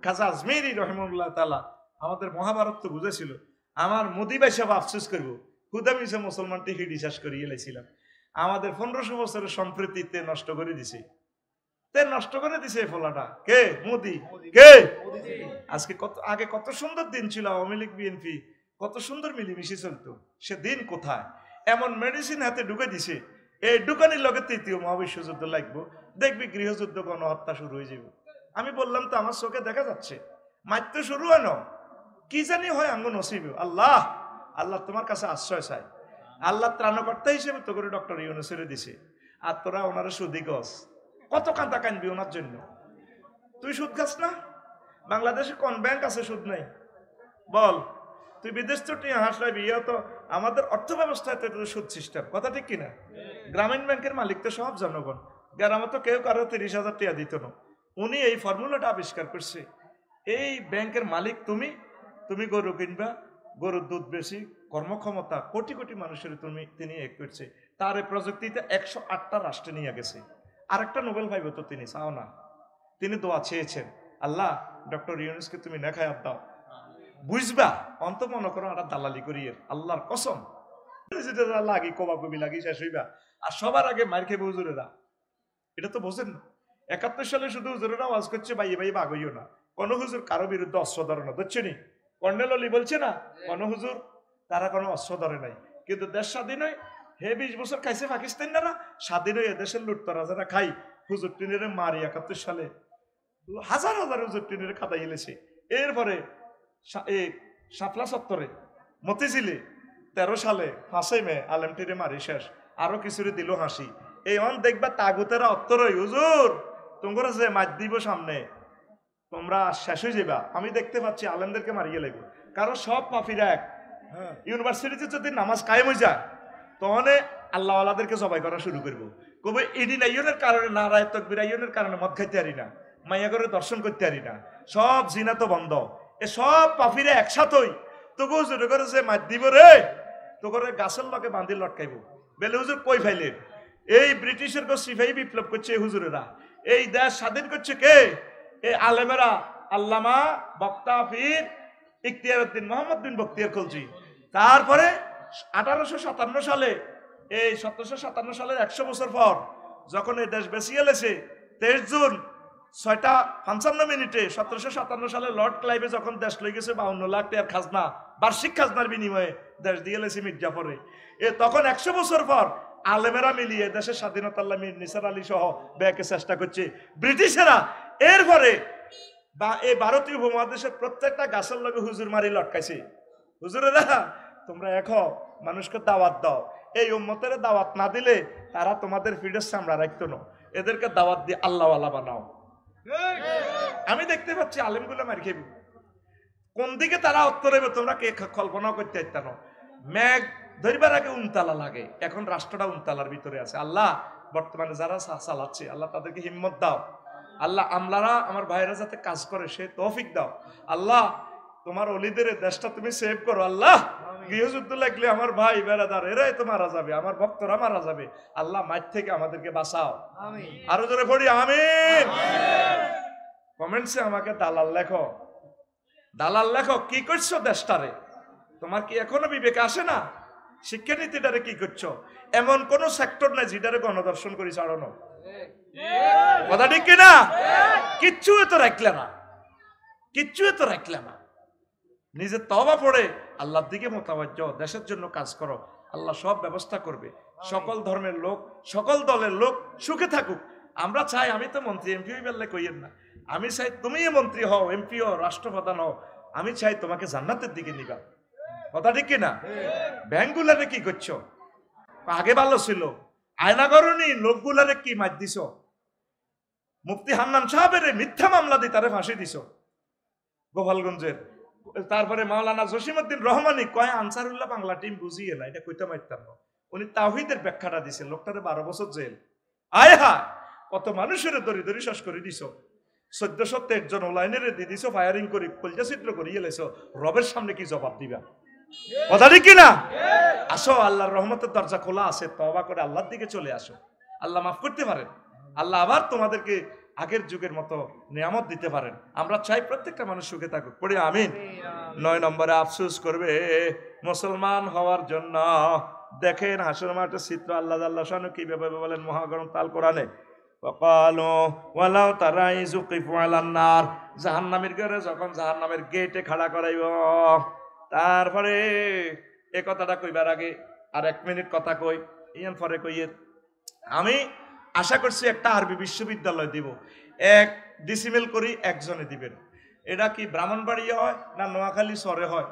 খাজা আজমেরি রহিমাহুল্লাহ তাআলা আমাদের মহাভারত তো বুঝেছিল। আমার মোদি ভাই সাহেব আফসোস করবো, খুদা মিশে মুসলমানটি হিডি শ্বাস করিয়ে এলাইছিলাম। আমাদের 1500 বছরের সম্প্রীতিতে নষ্ট করে দিছে, নষ্ট করে দিছে ফলাটা কে? মোদি। কে? আজকে কত আগে কত সুন্দর দিন ছিল, আওয়ামী লীগ বিএনপি কত সুন্দর মিলিমিশি চলতো, সে দিন কোথায়? এমন মেডিসিন হাতে ঢুকে দিছে, এই ঢুকানির লগে তৃতীয় মহাবিশ্বযুদ্ধ লাগবো, দেখবি গৃহযুদ্ধ, গণহত্যা শুরু হয়ে যাবে। আমি বললাম তো আমার চোখে দেখা যাচ্ছে, মাত্র শুরু হয় না, কি জানি হয় আঙ্গ নসিবে। আল্লাহ, আল্লাহ তোমার কাছে আশ্রয় চাই, আল্লাহ ত্রাণকর্তা হিসেবে তো করে ডক্টর ইউনূসের দিছে, আর তোরা ওনারা সুদি গছ, কত কাঁদা কানবি ওনার জন্য? তুই সুদ খাস না? বাংলাদেশে কোন ব্যাংক আছে সুদ নাই? বল। তুই বিদেশ তো টিয়া হাসলাবি, ইয়া তো আমাদের অর্থ ব্যবস্থায় সুদ সিস্টেম, কথা ঠিক কিনা? গ্রামীণ ব্যাংকের মালিক তো সব জনগণ, গ্রামে তো কেউ কারো 30,000 টাকা দিত না। উনি এই ফর্মুলাটা আবিষ্কার করছে। এই ব্যাংকের মালিক তুমি, তুমি গরু কিনবা, গরুর দুধ বেশি, কর্মক্ষমতা কোটি কোটি মানুষের তিনি এক করছে। তার এই প্রযুক্তিতে 108টা রাষ্ট্রে নিয়ে গেছে। আরেকটা নোবেল পাইব তো তিনি, চাও না? তিনি দোয়া চেয়েছেন, আল্লাহ ডক্টর ইউনূসকে তুমি নেখায়াত দাও, বুঝবা অন্ত মনে করো একটা দালালি করিয়ে, আল্লাহর কসম লাগি কবাকবি লাগি শেষ হইবা। আর সবার আগে মার খেয়ে হুজুরেরা, এটা তো বোঝেন না। 71 সালে শুধু হুজুরেরা আওয়াজ করছে বাইয়ে বাইয়ে বাগইও না, কোন হুজুর কারো বিরুদ্ধে অস্ত্র ধরে না, বুঝছে নি? কর্নেল অলি বলছে না, কোন হুজুর তারা কোনো অস্ত্র ধরে নাই। কিন্তু দেশ স্বাধীন হয়, হে 20 বছর খাইছে পাকিস্তানিরা, স্বাধীন হয়ে এদেশের লুটতরা যারা খাই, হুজুর টিনের মারি 71 সালে হাজার হাজার হুজুর টিনের খাতাই এলেছে। এরপরে শাপলা চত্বরে মতিঝিলে 13 সালে 5 মে আলেম টিরে মারি শেষ, আরো কিছুরে দিল হাসি। এই অন দেখবা তাগুতেরা অত্তরই, হুজুর তোমরা যে মার দিব সামনে, তোমরা শেষ হয়ে যাবা। আমি দেখতে পাচ্ছি আলেমদেরকে মারিয়ে লাগবে, কারণ সব পাফিরা এক। ইউনিভার্সিটিতে যদি নামাজ কায়েম হয়ে যায়, তখন আল্লাহ আল্লাহদেরকে জবাই করা শুরু করবো। কবে ইডিন আইনের কারণে, নারায় তকবির আইনের কারণে মদ খাইতে পারি না, মাইয়া করে দর্শন করতে পারি না, সব জিনা তো বন্ধ। এ সব পাফিরা একসাথই তোকে হুজুর করে যে মার দিব রে, তো করে গাছের লগে বান্ধি লটকাইব। বেলে হুজুর কই ফাইলেন? এই ব্রিটিশের সিপাহী বিপ্লব করছে এই হুজুরেরা। এই দেশ স্বাধীন করছে কে? এই আলেমেরা, আল্লামা বক্তা পীর ইখতিয়ার উদ্দিন মোহাম্মদ বিন বখতিয়ার খলজি। তারপরে 1857 সালে, এই 1757 সালের 100 বছর পর যখন এই দেশ বেঁচিয়ে এলেছে, 23 জুন 6:55 1757 সালে লর্ড ক্লাইভে যখন দেশ লই গেছে 52 লাখ টাকার খাজনা, বার্ষিক খাজনার বিনিময়ে দেশ দিয়ে এলেছে মির্জাফরে। তখন 100 বছর পর আলেমেরা মিলিয়ে দেশের স্বাধীনতা মীর নিসার আলী সহ ব্যাকে চেষ্টা করছে ব্রিটিশেরা। এরপরে এই ভারতীয় উপমহাদেশের প্রত্যেকটা গাছের লগে হুজুর মারি লটকাইছে। হুজুরেরা তোমরা এখন মানুষকে দাওয়াত দাও, এই উম্মতের দাওয়াত না দিলে তারা তোমাদের ফিডের চামড়া রাখতো না, এদেরকে দাওয়াত দিয়ে আল্লাহওয়ালা বানাও। আমি দেখতে পাচ্ছি আলেমগুলো মারি খেবি, কোন দিকে তারা উত্তর হইবে তোমরা কে কল্পনাও করতে পারত না। মেঘ ধরিবার আগে উনতালা লাগে, এখন রাষ্ট্রটা উনতালার ভিতরে আছে। আল্লাহ বর্তমানে যারা চালাচ্ছে, আল্লাহ তাদেরকে হিম্মত দাও। আল্লাহ আমলারা, আমার ভাইরা যাতে কাজ করে সে তৌফিক দাও। আল্লাহ তোমার অলিদের দেশটা তুমি সেভ করো। আল্লাহ গৃহযুদ্ধ লাগলে আমার ভাই বেড়াদার এরাই তো মারা যাবে, আমার ভক্তরা মারা যাবে। আল্লাহ মাঠ থেকে আমাদেরকে বাঁচাও, আরো জোরে পড়ি আমিন। কমেন্টসে আমাকে দালাল লেখো, দালাল লেখো, কি করছো দেশটারে? তোমার কি এখনো বিবেক আসে না? শিক্ষানীতিটারে কি করছো? এমন কোন সেক্টর নাই যেটারে গণদর্শন করি ছাড়ানো, কথা ঠিক কিনা? কিচ্ছু তো রাখলে না, কিচ্ছু তো রাখলে না। নিজে তওবা পড়ে আল্লাহর দিকে মোতাবাজ্জ, দেশের জন্য কাজ করো, আল্লাহ সব ব্যবস্থা করবে। সকল ধর্মের লোক, সকল দলের লোক সুখে থাকুক। আমরা চাই, আমি তো মন্ত্রী এমপি বললে কইয়েন না, আমি চাই তুমি মন্ত্রী হও, এমপি হও, রাষ্ট্রপ্রধান হও, আমি চাই তোমাকে জান্নাতের দিকে নিবা, কথা ঠিক কিনা? ব্যাংকগুলারে কি করছো? আগে ভালো ছিল, আয়না করনি, লোকগুলারে কি মার দিছ? মুফতি হান্নান সাহেবের মিথ্যা মামলা দিয়ে তারে ফাঁসি দিছ গোপালগঞ্জের। তারপরে মাওলানা জসিমউদ্দিন রহমানি কয় আনসারুল্লাহ বাংলা টিম বুঝিয়ে না, এটা কইতে পারতাম না। উনি তাওহীদের ব্যাখ্যাটা দিছে, লোকটারে 12 বছর জেল। আয় হায়, কত মানুষের দড়ি দড়ি শ্বাস করে দিছ, 1423 জন ওলাইনের দিয়ে দিছ, ফায়ারিং করে কলজা ছিদ্র করিয়ে লেছ। রবের সামনে কি জবাব দিবা? কথা ঠিক কিনা? আসো, আল্লাহর রহমতের দরজা খোলা আছে, তওবা করে আল্লাহর দিকে চলে আসো, আল্লাহ মাফ করতে পারেন। আল্লাহ আবার তোমাদেরকে আগের যুগের মতো নিয়ামত দিতে পারেন। আমরা চাই প্রত্যেকটা মানুষ সুখে থাকুক, পড়ি আমিন। 9 নম্বরে আফসোস করবে মুসলমান হওয়ার জন্য। দেখেন হাসর মাঠের চিত্র আল্লাহ আল্লাহ শানু কিভাবে বলেন মহাগ্রন্থ আল কোরআনে, ওয়াকালু ওয়ালাউ তারা ইয যুকিফু আলান নার, জাহান্নামের ঘরে যখন জাহান্নামের গেটে খাড়া করাইব, তারপরে এই কথাটা কইবার আগে আর 1 মিনিট কথা কই, ইয়ান পরে কইয়ে আমি আশা করছি একটা আরবি বিশ্ববিদ্যালয় দিব, 1 ডিসিমেল করি একজনে দিবেন। এটা কি ব্রাহ্মণবাড়িয়া হয় না নোয়াখালী শহরে হয়?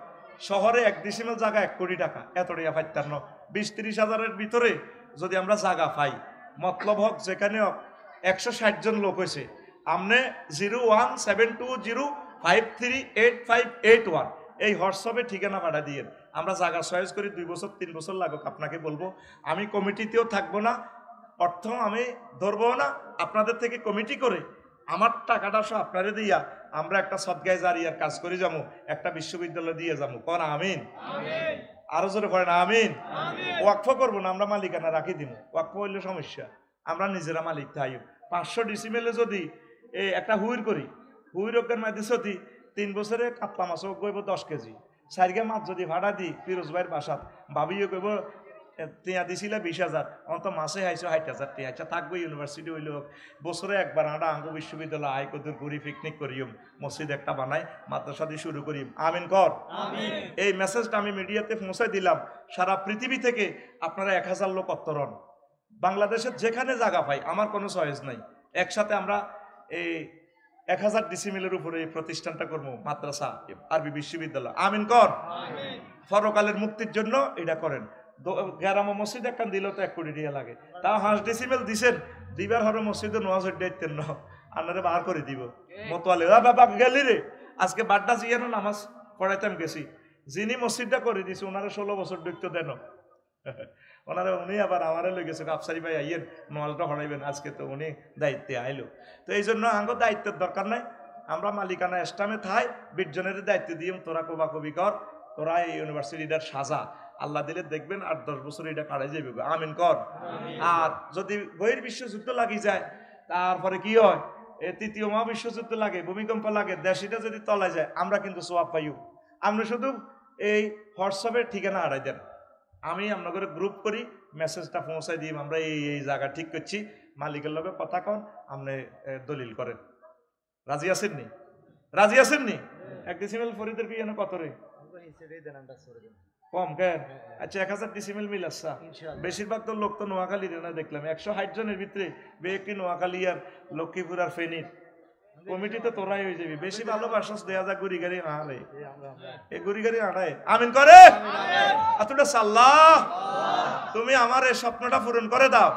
শহরে 1 ডিসিমেল জায়গা 1 কোটি টাকা, এত টাকা পাইতাম না। 20-30 হাজারের ভিতরে যদি আমরা জায়গা পাই, মতলব হোক যেখানে হোক, 160 জন লোক হয়েছে, আমনে 0172053881 এই হোয়াটসঅ্যাপে ঠিকানা পাঠা দিয়ে আমরা জায়গা চয়েস করি। 2 বছর 3 বছর লাগুক, আপনাকে বলবো আমি কমিটিতেও থাকবো না, অর্থ আমি ধরবো না, আপনাদের থেকে কমিটি করে আমার টাকাটা সব আপনারে দিয়া আমরা একটা সদগায়ে জারিয়ার কাজ করে যাবো, একটা বিশ্ববিদ্যালয় দিয়ে যাবো। কোন আমিন? আরো জোরে করেন আমিন। ওয়াকফ করবো না, আমরা মালিকানা রাখি দিব। ওয়াকফ হইলে সমস্যা, আমরা নিজেরা মালিক থাই। 500 ডিসিমেলে যদি একটা হুইর করি, হুইর ওকের মাঝে যদি 3 বছরে কাতলা মাছও কইব 10 কেজি, 4 মাছ যদি ভাড়া দিই ফিরোজ ভাইয়ের বাসাত, ভাবিও কইব টিয়া দিছিল 20,000, অন্ত মাসে আইসো 60,000 টিয়া। আচ্ছা থাকবো, ইউনিভার্সিটি হইল বছরে একবার আমরা আঙ্গ বিশ্ববিদ্যালয় আয় কদুর করি, পিকনিক করিম, মসজিদ একটা বানাই, মাদ্রাসা দিয়ে শুরু করিম। আমিন কর। এই মেসেজটা আমি মিডিয়াতে পৌঁছাই দিলাম। সারা পৃথিবী থেকে আপনারা 1000 লোক অত্তরণ, বাংলাদেশের যেখানে জায়গা পাই, আমার কোনো চয়েস নাই, একসাথে আমরা এই 1000 ডিসিমিলের উপরে এই প্রতিষ্ঠানটা করবো, মাদ্রাসা আরবি বিশ্ববিদ্যালয়। আমিন কর। পরকালের মুক্তির জন্য এটা করেন। গ্রাম মসজিদ একটা দিলেও তো 1 কোটি টাকা লাগে, তাও 5 ডিসিমেল দিছেন, দিবার হরে মসজিদে নোয়াজের দায়িত্বের ন আপনারা বার করে দিব। মতোয়ালে বাবা গেলি রে, আজকে বাড্ডা জিয়ানো নামাজ পড়াইতাম গেছি, যিনি মসজিদটা করে দিছে ওনারা 16 বছর দেখতে দেন, ওনারা উনি আবার আমারে লই গেছে, আফসারি ভাই আইয়েন নোয়াজটা হরাইবেন, আজকে তো উনি দায়িত্বে আইলো। তো এই জন্য আঙ্গ দায়িত্বের দরকার নাই, আমরা মালিকানা এস্টামে থাই, 20 জনের দায়িত্ব দিয়ে তোরা কোবা কবি কর, তোরা এই ইউনিভার্সিটিটার সাজা, আল্লাহ দিলে দেখবেন 8-10 বছর এটা কাটাই যাবে। আমিন কর। আর যদি বহির্বিশ্বযুদ্ধ লাগি যায়, তারপরে কি হয়, 3য় মহাবিশ্বযুদ্ধ লাগে, ভূমিকম্প লাগে, দেশটা যদি তলায় যায়, আমরা কিন্তু সোয়াব পাইও। আমরা শুধু এই হোয়াটসঅ্যাপের ঠিকানা আড়াই দেন, আমি আপনাদের গ্রুপ করি, মেসেজটা পৌঁছাই দিই, আমরা এই জায়গা ঠিক করছি, মালিকের লগে কথা কন, আপনি দলিল করেন। রাজি আছেননি? রাজি আছেননি? 1 ডিসিমেল ফরিদের কি যেন কত রে কম কেন? আচ্ছা 1000 ডিসিমেল মিল আসা, বেশিরভাগ তো লোক তো নোয়াখালী না, দেখলাম 160 জনের ভিতরে একটি নোয়াখালী আর লক্ষ্মীপুর আর ফেনীর কমিটি তো তোরাই হয়ে যাবি। বেশি ভালোবাসাস দেয়া যা গুড়ি গাড়ি আড়ে, এই গুড়ি গাড়ি আড়ায়। আমিন করে। এতটা সাল্লাহ, তুমি আমার এই স্বপ্নটা পূরণ করে দাও।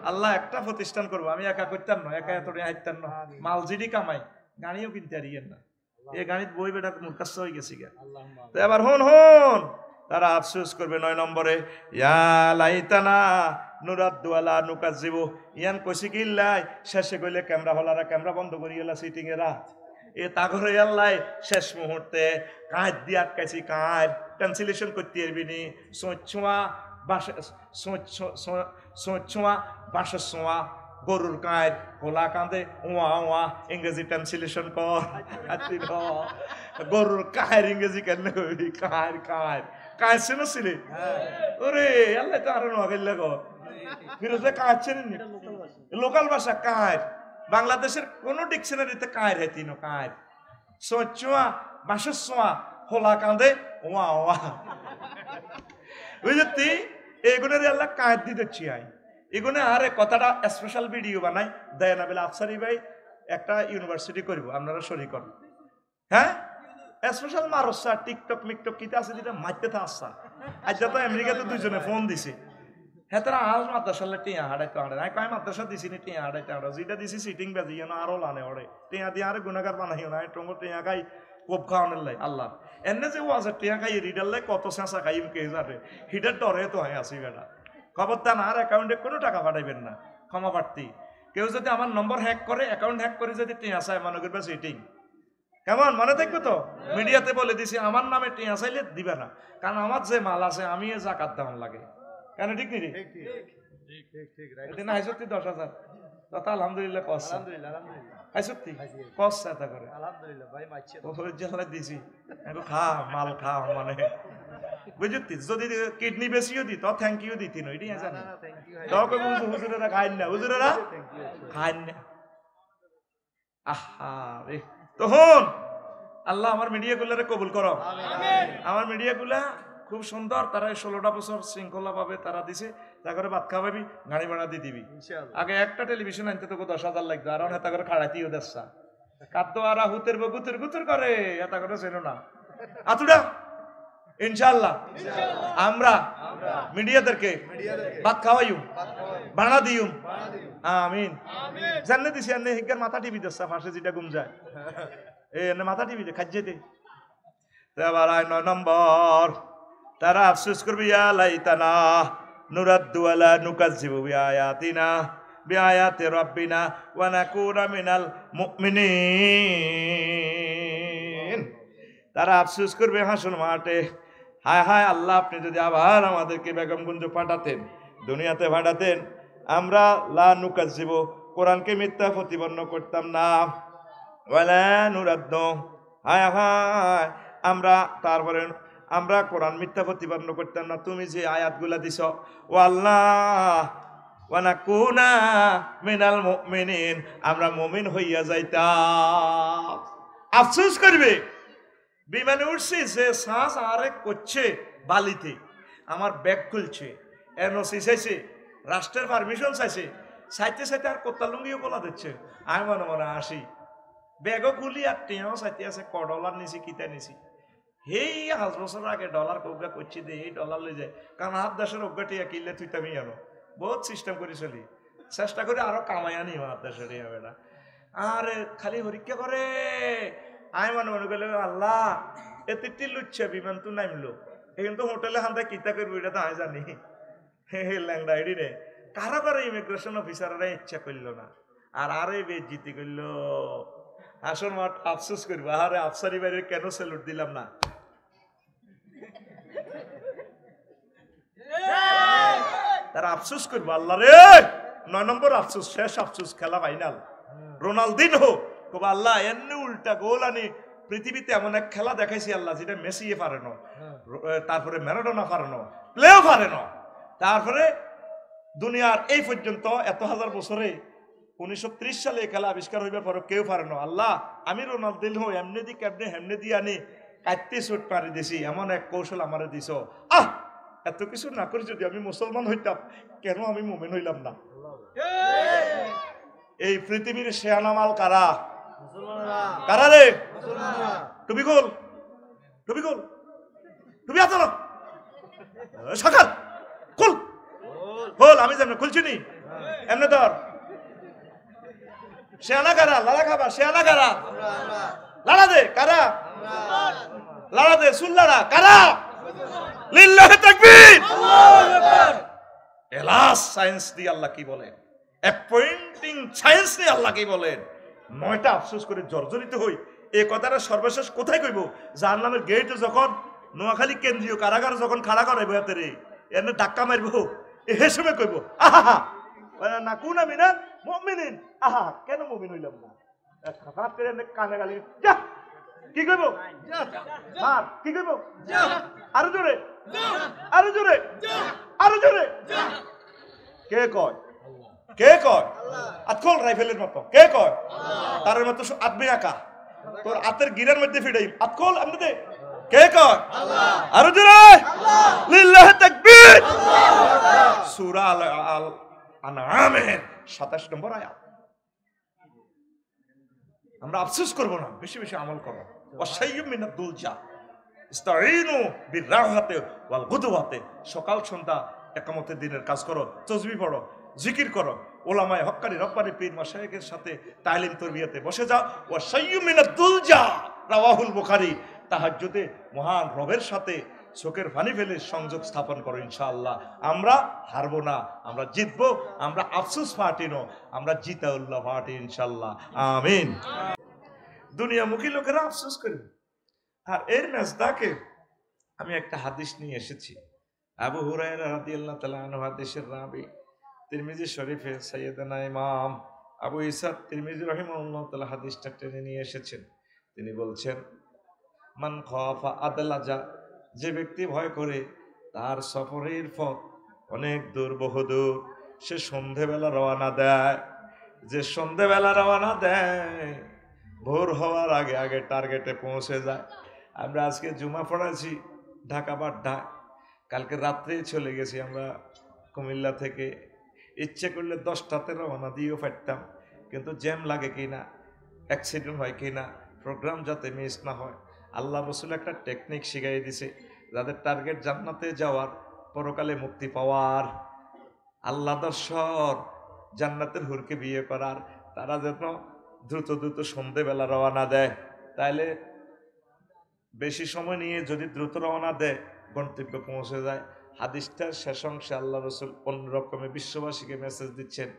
আল্লাহ একটা প্রতিষ্ঠান করবো, আমি একা করতাম না, একা এত হাইতাম না, মাল জিডি কামাই, গাড়িও কিনতে হারিয়েন না, এই গাড়ির বই বেটা মুরকাস্ত হয়ে গেছি গা। তো এবার হন তারা আফসোস করবে। 9 নম্বরে ইয়া লাইতানা নুরাদ্দু আলা নুকাজ্জিবু, ইয়ান কইছি কি লাই শেষে কইলে ক্যামেরা হলারা ক্যামেরা বন্ধ করি এলা সিটিং এরা এ তাগরে আল্লাহ শেষ মুহূর্তে কাঁচ দিয়ে আটকাইছি, কাঁচ ক্যান্সেলেশন করতে পারবি নি, সোঁচোয়া বাঁশের সোঁয়া গরুর কাঁচ হোলা কাঁদে ওয়া ওয়া, ইংরেজি ট্রান্সলেশন কর। গরুর কাঁয়ের ইংরেজি কেন কবি? কাঁয়ের কাঁয়ের কাঁচ শুনেছিলি? ওরে আল্লাহ তো আরো নগেল গো ফিরোজে কাঁচ চেনেননি? লোকাল ভাষা কাঁয়ের, বাংলাদেশের কোন ডিকশনারিতে কাঁয়ের হয় তিনো কাঁয়ের। সোঁচোয়া বাঁশের সোঁয়া হোলা কাঁদে ওয়া ওয়া, বুঝলি? এগুনের আল্লাহ কাঁয়ের দিতেছি আই এগুনে। আরে কথাটা স্পেশাল ভিডিও বানাই দেয় না বলে আফসারি ভাই একটা ইউনিভার্সিটি করবো, আপনারা শরীর করেন। হ্যাঁ স্পেশাল মারসা টিকটক মিকটক কিতে আছে যেটা মারতে থা আসা। আজকে তো আমেরিকাতে 2 জনে ফোন দিছে, হ্যাঁ তারা আজ মাদ্রাসালে টিয়া হাড়াইতে হাড়ে না, কয় মাদ্রাসা দিছি নি টিয়া হাড়াইতে হাড়ে, যেটা দিছি সিটিং বাজি না আরো লানে হড়ে, টিয়া দিয়ে আরে গুণাগার বানাইও না, টঙ্গ টিয়া খাই কোপ খাওয়ানোর লাই আল্লাহ। এনে যে ওয়াজ টিয়া খাই রিডার লাই কত চেঁচা খাইম কে যাবে, হিটার ডরে তো হয় আসি বেটা। খবরদার আর অ্যাকাউন্টে কোনো টাকা পাঠাইবেন না, ক্ষমা প্রার্থী। কেউ যদি আমার নম্বর হ্যাক করে, অ্যাকাউন্ট হ্যাক করে যদি টিয়া চায় মনে করবে সিটিং, কেমন মনে থাকবে তো? মিডিয়াতে বলে দিছি আমার নামে টিয়া চাইলে দিবে না, কারণ আমার যে মাল আছে আমি জাকাত দেওয়ান লাগে, কেন ঠিক নি? 10,000 কথা আলহামদুলিল্লাহ কস আলহামদুলিল্লাহ আলহামদুলিল্লাহ খাই সত্যি কস তা করে আলহামদুলিল্লাহ ভাই মাইছে ও জেলা দিছি খা মাল খা মানে বুঝতি যদি কিডনি বেশিও দিত থ্যাংক ইউ দিতি না এটাই জানি না থ্যাংক ইউ তখন হুজুরেরা খাইন না হুজুরেরা খাইন না আহা রে তখন আল্লাহ আমার মিডিয়াগুলারে কবুল করো আমার মিডিয়াগুলা খুব সুন্দর তারা 16টা বছর শৃঙ্খলা ভাবে তারা দিছে তা করে ভাত খাওয়াবি গাড়ি ভাড়া দিয়ে দিবি আগে একটা টেলিভিশন আনতে তোকে 10,000 লাগতো আর হেতা করে খাড়াইতেও দেশা কাদ্দ আর হুতের গুতুর গুতুর করে হেতা করে ছিল না আতুডা ইনশাআল্লাহ আমরা মিডিয়াদেরকে ভাত খাওয়াইম ভাড়া দিউম আমিন জানলে দিছি এনে হিগার মাথা টিভি দেশা ফাঁসে যেটা ঘুম যায় এনে মাথা টিভি দে খাজ্জেতে এবার 9 নম্বর তারা আফসোস করবে ইয়া লাইতানা নুরাদ্দু আলা নুকাজ্জিবু বিআয়াতিনা বিআয়াতি রাব্বিনা ওয়া নাকুনা মিনাল মুমিনিন তারা আফসোস করবে হাসর মাঠে হায় হায় আল্লাহ আপনি যদি আবার আমাদেরকে বেগমগঞ্জ পাঠাতেন দুনিয়াতে পাঠাতেন আমরা লা নুকাজ্জিবু কোরআনকে মিথ্যা প্রতিপন্ন করতাম না ওয়ালা নুরাদ্দু হায় হায় আমরা তারপরে আমরা কোরআন মিথ্যা প্রতিপন্ন করতাম না তুমি যে আয়াতগুলা দিছ ও আল্লাহ ওয়া নাকুনা মিনাল মুমিনিন আমরা মুমিন হইয়া যাইতাম আফসোস করবে বিমানে উঠছি যে শ্বাস আরে করছে বালিতে আমার ব্যাগ খুলছে এনওসি চাইছে রাষ্ট্রের পারমিশন চাইছে চাইতে চাইতে আর কোত্তা লুঙ্গিও বলা দিচ্ছে আমি মনে মনে আসি ব্যাগও খুলি আর টেঁও চাইতে আছে $1 নিছি কিতা নিছি হেই 5 বছর আগে ডলার কৌগা করছি দে এই ডলার লই যায় কারণ হাত দেশের অজ্ঞাটিয়া কিনলে তুই তামি আনো বহুত সিস্টেম করে চলি চেষ্টা করে আরো কামাই আনি হাত দেশের হবে না আর খালি পরীক্ষা করে আমি মনে মনে করলে আল্লাহ এতে লুচ্ছে বিমান তো নামলো এখন তো হোটেলে হান্তা কিতা করবো এটা তো আমি জানি হে ল্যাংডা আইডি রে কারো কারো ইমিগ্রেশন অফিসাররা ইচ্ছা করলো না আর আরে বেজ্জিতি করলো আসল মাঠ আফসোস করবো আরে আফসারি বাইরে কেন স্যালুট দিলাম না তারা আফসোস করবো আল্লাহ রে 9 নম্বর আফসোস শেষ আফসোস খেলা ফাইনাল রোনালদিনহো কবা আল্লাহ এমনি উল্টা গোল আনি পৃথিবীতে এমন এক খেলা দেখাইছি আল্লাহ যেটা মেসিয়ে পারে না তারপরে ম্যারাডোনা পারে না প্লেও পারে না তারপরে দুনিয়ার এই পর্যন্ত এত হাজার বছরে 1930 সালে এই খেলা আবিষ্কার হইবার পর কেউ পারে না আল্লাহ আমি রোনালদিনহো এমনি দি কেমনে হেমনে দিয়ে আনি কাটতে চোট পারি দিছি এমন এক কৌশল আমারে দিছ আহ এত কিছু না করে যদি আমি মুসলমান হইতাম কেন আমি মুমিন হইলাম না এই পৃথিবীর শেয়ানামাল কারা কারা রে টুপি গোল টুপি গোল টুপি আতো না সকাল খুল খোল আমি যেমন খুলছি নি এমনি ধর শেয়ানা কারা লাড়া খাবা শেয়ানা কারা লাড়া দে কারা লাড়া দে সুল লাড়া কারা লিল্লাহি তাকবীর আল্লাহু আকবার এলাস সায়েন্স দিয়ে আল্লাহ কি বলেন অ্যাপয়েন্টিং সায়েন্স দিয়ে আল্লাহ কি বলেন 9টা আফসোস করে জর্জরিত হই এই কথাটা সর্বশেষ কোথায় কইব জাহান্নামের গেটে যখন নোয়াখালী কেন্দ্রীয় কারাগার যখন খাড়া করাইব হাতে রে এনে ধাক্কা মারব এই সময় কইব আহা না কোন মিনাল মুমিনিন আহা কেন মুমিন হইলাম না খাতা করে কানে গালি যা কি কইব মার কি কইব আরো জোরে আরো জোরে আরো জোরে কে কয় কে কয় আতকল রাইফেলের মতো কে কয় তার মতো আদমি আঁকা তোর হাতের গিরার মধ্যে ফিডাই আতকল আমনে কে কয় আল্লাহ আরো জোরে আল্লাহ লিল্লাহি তাকবীর সূরা আল আনআমের 27 নম্বর আয়াত আমরা আফসোস করব না বেশি বেশি আমল করব ওয়াশাইয়ুম মিনাদ দুলজা ইস্তাঈনু বিররাহাতি ওয়াল গুদওয়াতি সকাল সন্ধ্যা একামতের দিনের কাজ করো তাসবিহ পড়ো জিকির করো ওলামায়ে হক্কানি রব্বানি পীর মাশায়েখের সাথে তালিম তরবিয়াতে বসে যাও ওয়াশাইয়ুম মিনাদ দুলজা রাওয়াহুল বুখারী তাহাজ্জুদে মহান রবের সাথে চোখের পানি ফেলে সংযোগ স্থাপন করো ইনশাআল্লাহ আমরা হারবো না আমরা জিতবো আমরা আফসোস পার্টি নো আমরা জিতাউল্লাহ পার্টি ইনশাআল্লাহ আমিন দুনিয়ামুখী লোকেরা আফসোস করবে আর এর মেজদাকে আমি একটা হাদিস নিয়ে এসেছি আবু হুরায়রা রাদিয়াল্লাহু তাআলা আনহু হাদিসের রাবী তিরমিজি শরীফে সাইয়েদনা ইমাম আবু ঈসা তিরমিজি রাহিমাহুল্লাহ তাআলা হাদিসটা টেনে নিয়ে এসেছেন। তিনি বলছেন, মান খাফা আদলাজা, যে ব্যক্তি ভয় করে তার সফরের পথ অনেক দূর, বহুদূর, সে সন্ধেবেলা রওনা দেয়। যে সন্ধেবেলা রওনা দেয়, ভোর হওয়ার আগে আগে টার্গেটে পৌঁছে যায়। আমরা আজকে জুমা পড়াচ্ছি ঢাকা বাড্ডা, কালকে রাত্রেই চলে গেছি আমরা কুমিল্লা থেকে। ইচ্ছে করলে 10টাতে রওনা দিয়েও পারতাম, কিন্তু জ্যাম লাগে কিনা, অ্যাক্সিডেন্ট হয় কিনা, প্রোগ্রাম যাতে মিস না হয়। আল্লাহ রসুল একটা টেকনিক শিখাই দিছে, যাদের টার্গেট জান্নাতে যাওয়ার, পরকালে মুক্তি পাওয়ার, আল্লাহ দর্শন, জান্নাতের হুরকে বিয়ে করার, তারা যেন দ্রুত দ্রুত সন্ধেবেলা রওনা দেয়। তাইলে বেশি সময় নিয়ে যদি দ্রুত রওনা দেয়, গন্তব্যে পৌঁছে যায়। হাদিসটার শেষ অংশে আল্লাহ রসুল অন্যরকমে বিশ্ববাসীকে মেসেজ দিচ্ছেন,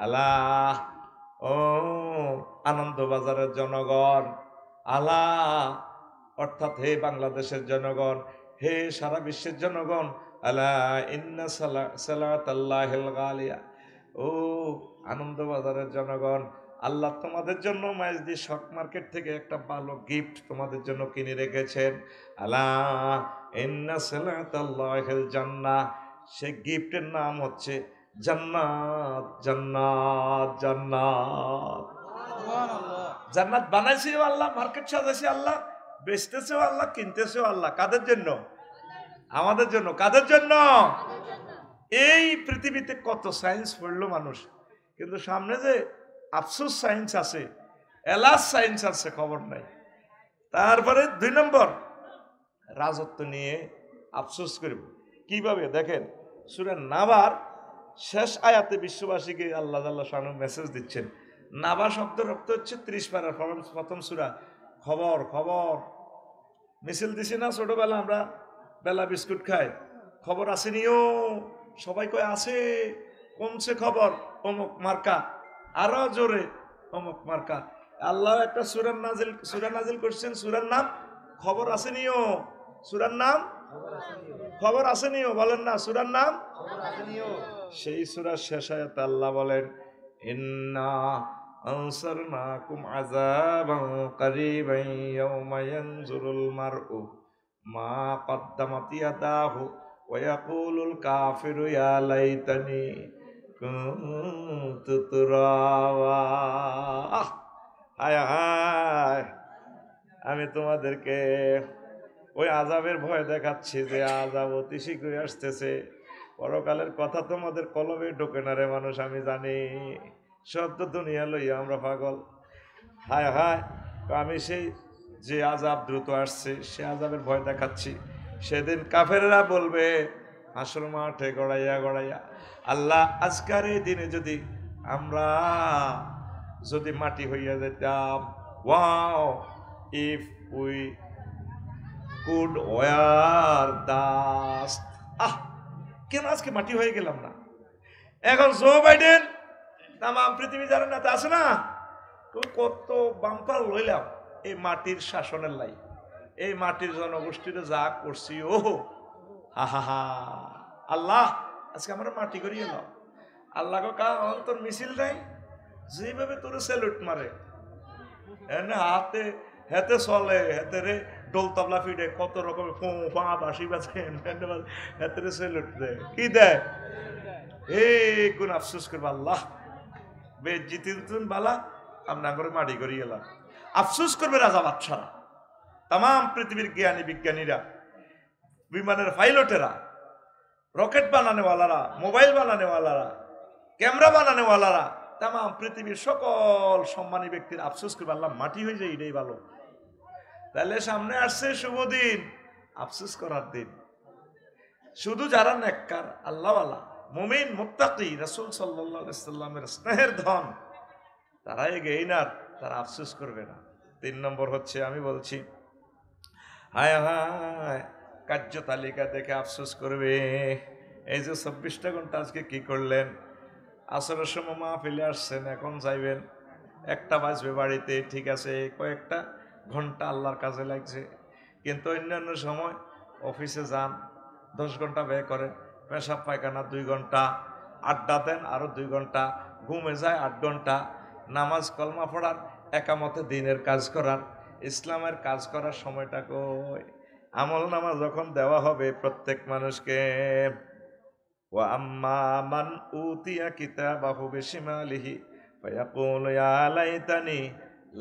আল্লাহ, ও আনন্দবাজারের জনগণ, আল্লাহ অর্থাৎ হে বাংলাদেশের জনগণ, হে সারা বিশ্বের জনগণ, আলা ইন্না সালাতাল্লাহিল গালিয়া, ও আনন্দবাজারের জনগণ, আল্লাহ তোমাদের জন্য মাইজদি শক মার্কেট থেকে একটা ভালো গিফট তোমাদের জন্য কিনে রেখেছেন। আলা ইন্না সালাতাল্লাহিল জান্নাহ, সেই গিফটের নাম হচ্ছে জান্নাত। জান্নাত, জান্নাত, জান্নাত বানাইছেও আল্লাহ, মার্কেট সাজাইছে আল্লাহ, বেচতেছেও আল্লাহ, কিনতেছেও আল্লাহ। কাদের জন্য? আমাদের জন্য। কাদের জন্য? এই পৃথিবীতে কত সায়েন্স পড়লো মানুষ, কিন্তু সামনে যে আফসোস সায়েন্স আছে, এলাস সায়েন্স আছে, খবর নাই। তারপরে 2 নম্বর, রাজত্ব নিয়ে আফসোস করব কিভাবে? দেখেন, সূরা নাবার শেষ আয়াতে বিশ্ববাসীকে আল্লাহ তাআলা শানু মেসেজ দিচ্ছেন। নাবা শব্দের অর্থ হচ্ছে 30 পারার প্রথম সূরা। খবর, খবর মিছিল দিছি না ছোটবেলা আমরা, বেলা বিস্কুট খাই, খবর আসেনিও, সবাই কয় আছে, কমছে খবর, অমুক মার্কা, আরো জোরে অমুক মার্কা। আল্লাহ একটা সূরা নাজিল করছেন, সূরার নাম খবর আসেনিও। সূরার নাম খবর আসেনিও, বলেন না, সূরার নাম। সেই সূরার শেষ আয়াতে আল্লাহ বলেন, ইন্না আনসারনাকুম আযাবান কারীবান ইয়াওমা ইয়ানজুরুল মারউ মা কদ্দামাত ইয়াদাহু ওয়া ইয়াকুলুল কাফিরু ইয়া লাইতানি কুনতু তুরাবা। হায় হায়, আমি তোমাদেরকে ওই আযাবের ভয় দেখাচ্ছি যে আযাব অতি শীঘ্রই আসতেছে। পরকালের কথা তোমাদের কলবে ঢোকে না রে মানুষ, আমি জানি, সব তো দুনিয়া লইয়া আমরা পাগল। হায় হায়, আমি সেই যে আযাব দ্রুত আসছে সে আযাবের ভয় দেখাচ্ছি। সেদিন কাফেররা বলবে হাসর মাঠে গড়াইয়া গড়াইয়া, আল্লাহ আজকের এই দিনে যদি আমরা মাটি হইয়া যেতাম, wow if we could were dust. কেন আজকে মাটি হয়ে গেলাম না? এখন জো বাইডেন তাম পৃথিবী যারা নেতা আছে না, কত বাম্পার লইলাম এই মাটির শাসনের লাই, এই মাটির জনগোষ্ঠীর যা করছি, ও হা হা হা। আল্লাহ আজকে আমরা মাটি করি এলাম। আল্লাহ কা অন্তর মিছিল নাই, যেভাবে তোর স্যালুট মারে, এনে হাতে হেতে চলে, হেতে রে ডোল তবলা ফিডে, কত রকমের ফোঁ ফা বাসি বাজে, হেতে রে স্যালুট দেয়। কি দেয়? এই কোন আফসোস করবো, আল্লাহ বেজিতিন বালা আমরা করে মাটি করি এলাম। আফসোস করবে রাজা বাদশারা, তাম পৃথিবীর জ্ঞানী বিজ্ঞানীরা, বিমানের পাইলটেরা, রকেট বানানেওয়ালারা, মোবাইল বানানেওয়ালারা, ক্যামেরা বানানেওয়ালারা, তাম পৃথিবীর সকল সম্মানী ব্যক্তির আফসোস করবে, আল্লাহ মাটি হয়ে যায়, এটাই ভালো। তাহলে সামনে আসছে শুভ দিন, আফসোস করার দিন। শুধু যারা নেককার, আল্লাহওয়ালা, মুমিন, মুত্তাকি, রাসূল সাল্লাল্লাহু আলাইহি সাল্লামের স্নেহের ধন, তারা এগিয়ে না, তারা আফসোস করবে না। 3 নম্বর হচ্ছে, আমি বলছি, হায় হায়, কার্য তালিকা দেখে আফসোস করবে। এই যে 24টা ঘন্টা আজকে কি করলেন? আসরের সময় মাহফিলে আসছেন, এখন যাইবেন, 1টা বাজবে বাড়িতে, ঠিক আছে, কয়েকটা ঘন্টা আল্লাহর কাজে লাগছে। কিন্তু অন্যান্য সময় অফিসে যান, 10 ঘন্টা ব্যয় করেন, পেশাব পায়খানা 2 ঘন্টা, আড্ডা দেন আরো 2 ঘন্টা, ঘুমে যায় 8 ঘন্টা, নামাজ কলমা পড়ার, একামতে দিনের কাজ করার, ইসলামের কাজ করার সময়টা কই? আমল নামা যখন দেওয়া হবে প্রত্যেক মানুষকে, ওয়া আম্মা মান উতিয়া কিতাবাহু বিশিমালিহি ফায়াকুলু ইয়া লাইতানি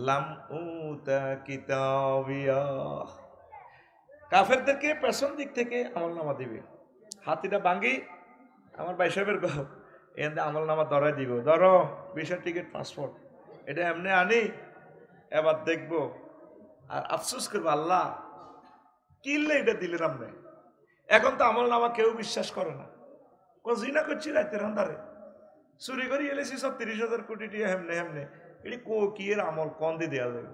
লাম উতা কিতাবিয়া। কাফেরদেরকে পেছন দিক থেকে আমল নামা দিবে। হাতিটা ভাঙ্গি আমার ভাই সাহেবের গো, এখান আমল নামা ধরাই দিব, ধরো ভিসা টিকিট পাসপোর্ট, এটা এমনি আনি, এবার দেখবো। আর আফসোস করবো, আল্লাহ কিনলে এটা দিলেন আপনি। এখন তো আমল নামা কেউ বিশ্বাস করে না। জিনা করছি রাতের আন্ধারে, চুরি করে এলেছি 30,000 কোটি টাকা, হেমনে হেমনে এটি কি এর আমল কন দিয়ে দেওয়া যাবে।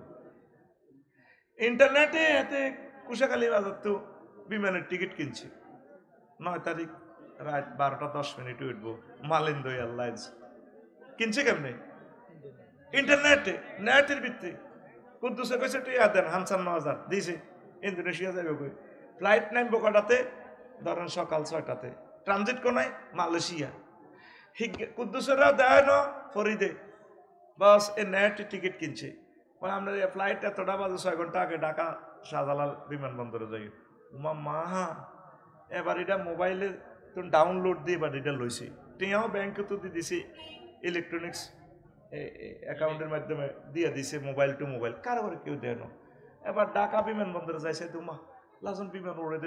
ইন্টারনেটে এতে কুশাখালী বাজার তো বিমানের টিকিট কিনছি, 9 তারিখ রাত 12:10 উঠবো মালিন্দ এয়ারলাইন্স। কিনছে কেমনে? ইন্টারনেটে, নেটের ভিত্তি। কুদ্দুসে কইছে টিয়া দেন 55,000 দিয়েছে, ইন্দোনেশিয়া যাবে কই। ফ্লাইট নামবো কটাতে? ধরেন সকাল 6টাতে, ট্রানজিট কোনায় মালয়েশিয়া। কুদ্দুসেরাও দেয় না ফরিদে, বাস এ নেট টিকিট কিনছে। আপনার ফ্লাইট এতটা বাজে, 6 ঘন্টা আগে ঢাকা শাহজালাল বিমানবন্দরে যাই। উমা মা, এবার এটা মোবাইলে তো ডাউনলোড দিয়ে এবার এটা লইছি, টিয়াও ব্যাংকে তো দিয়ে দিছি, ইলেকট্রনিক্স অ্যাকাউন্টের মাধ্যমে দিয়ে দিছে, মোবাইল টু মোবাইল, কারোর কেউ দেয় না। এবার ঢাকা বিমানবন্দরে যাইছে, তোমা লাজন বিমান উড়ে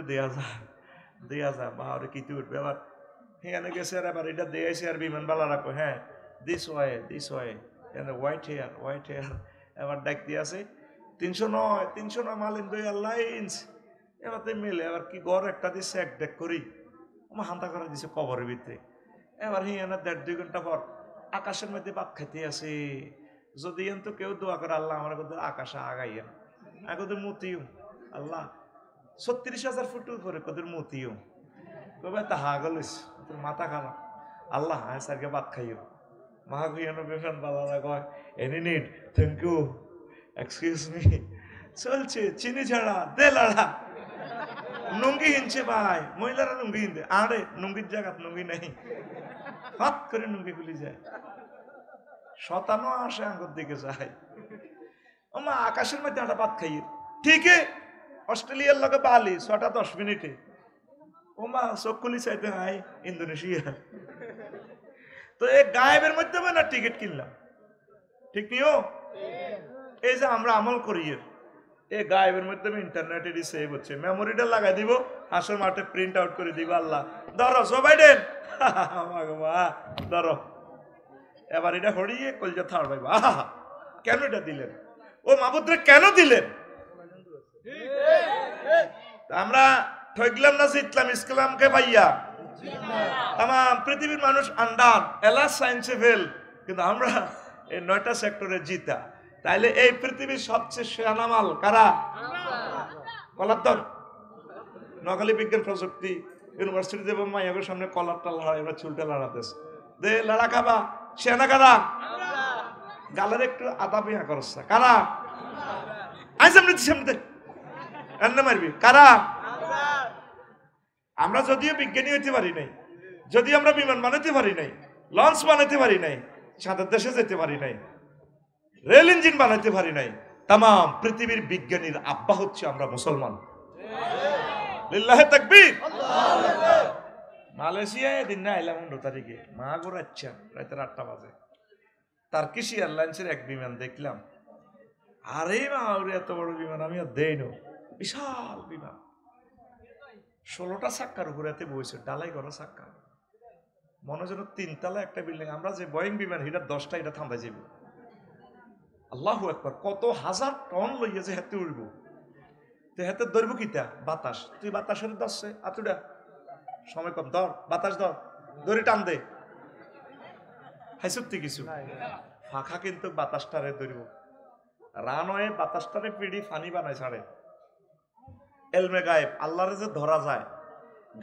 দেয়া যা বা ওরে কিতে উঠবে। এবার সেখানে গেছে, আর এবার এটা দিয়েছে, আর বিমানবালা রাখো, হ্যাঁ দিস ওয়ে হোয়াইট হেয়ার। এবার ডাক দিয়ে আছে 309 মালিন্দ এয়ারলাইন্স। এবার তো মেলে, এবার কি গড় একটা দিচ্ছে, এক ডেক করি আমার হান্তা করে দিছে কবরের ভিতরে। এবার হিয়ানা 1.5-2 ঘন্টা পর আকাশের মধ্যে ভাত খাইতে আছে। যদি তো কেউ দোয়া করে, আল্লাহ আমার কথা আকাশে আগাইয়া আগদের মতিও, আল্লাহ 36,000 ফুট উপরে কদের মতিও, কবে তা হাগলিস তোর মাথা খারাপ, আল্লাহ হ্যাঁ স্যারকে ভাত খাইও। মা গুইয়ানো বেফান বালারা কয় any need, thank you, excuse me, চলছে চিনি ছাড়া দে লাড়া। নুঙ্গি হিনছে ভাই, মহিলারা নুঙ্গি হিনতে, আরে নুঙ্গির জায়গা নুঙ্গি নেই, হাত করে নুঙ্গি খুলি যায়, শতানো আসে আঙ্গুর দিকে যায়। ওমা আকাশের মধ্যে একটা ভাত খাইয়ে, ঠিক অস্ট্রেলিয়ার লগে বালি 6টা 10 মিনিটে, ওমা চোখ খুলি চাইতে হাই ইন্দোনেশিয়া। তো এই গায়েবের মধ্যে না টিকিট কিনলাম, ঠিক নিও। এই যে আমরা আমল করি, এই গায়েবের মধ্যে ইন্টারনেটে সেভ হচ্ছে, মেমোরিটা লাগাই দিব, হাসর মাঠে প্রিন্ট আউট করে দিব। আল্লাহ ধরো জো বাইডেন, ধরো এবার এটা হরিয়ে কলজা থার ভাই, কেন এটা দিলেন? ও মাহবুদরে কেন দিলেন? আমরা ঠকলাম না, জিতলাম ইসলামকে ভাইয়া। তাম পৃথিবীর মানুষ আন্ডার এলা সায়েন্সে ফেল, কিন্তু আমরা এই 9টা সেক্টরে জিতা। তাইলে এই পৃথিবীর সবচেয়ে সেরা মাল কারা? কলার। নোয়াখালী বিজ্ঞান প্রযুক্তি ইউনিভার্সিটি দেব মাইয়াগের সামনে কলারটা লড়াই, এবার চুলটা লড়াতেছে, দে লড়া খাবা, সেনা কারা? গালের একটু আদা পেঁয়া করস কারা? আই সামনে এনে মারবি কারা? আমরা যদিও বিজ্ঞানী হইতে পারি নাই, যদিও আমরা বিমান বানাতে পারি নাই, লঞ্চ বানাতে পারি নাই, সাঁতার দেশে যেতে পারি নাই, রেল ইঞ্জিন বানাতে পারি নাই, তাম পৃথিবীর বিজ্ঞানীর আব্বা হচ্ছে আমরা মুসলমান। লিল্লাহে তাকবীর। মালয়েশিয়ায় দিন না আইলাম 15 তারিখে, মা গোর আচ্ছা রাতে 8টা বাজে, টার্কিশ এয়ারলাইন্সের এক বিমান দেখলাম। আরে মা ওরে এত বড় বিমান আমি আর দেই না, বিশাল বিমান, 16টা চাক্কার উপরে এতে বইছে, ডালাই করা চাক্কা, মনে যেন 3 তলা একটা বিল্ডিং। আমরা যে বোয়িং বিমান এটা 10টা, এটা থামাই যাবে। আল্লাহু আকবার, কত হাজার টন লইয়া যে হাতে উড়ব, তো হাতে ধরব কিতা? বাতাস। তুই বাতাসের দশে আতুডা সময় কম, ধর বাতাস, ধর দড়ি টান দে, হাইসুত্তি কিছু ফাঁকা, কিন্তু বাতাসটারে ধরব। রানওয়ে বাতাসটারে পিড়ি ফানি বানায় ছাড়ে। এলমে গায়েব, আল্লাহরে যে ধরা যায়,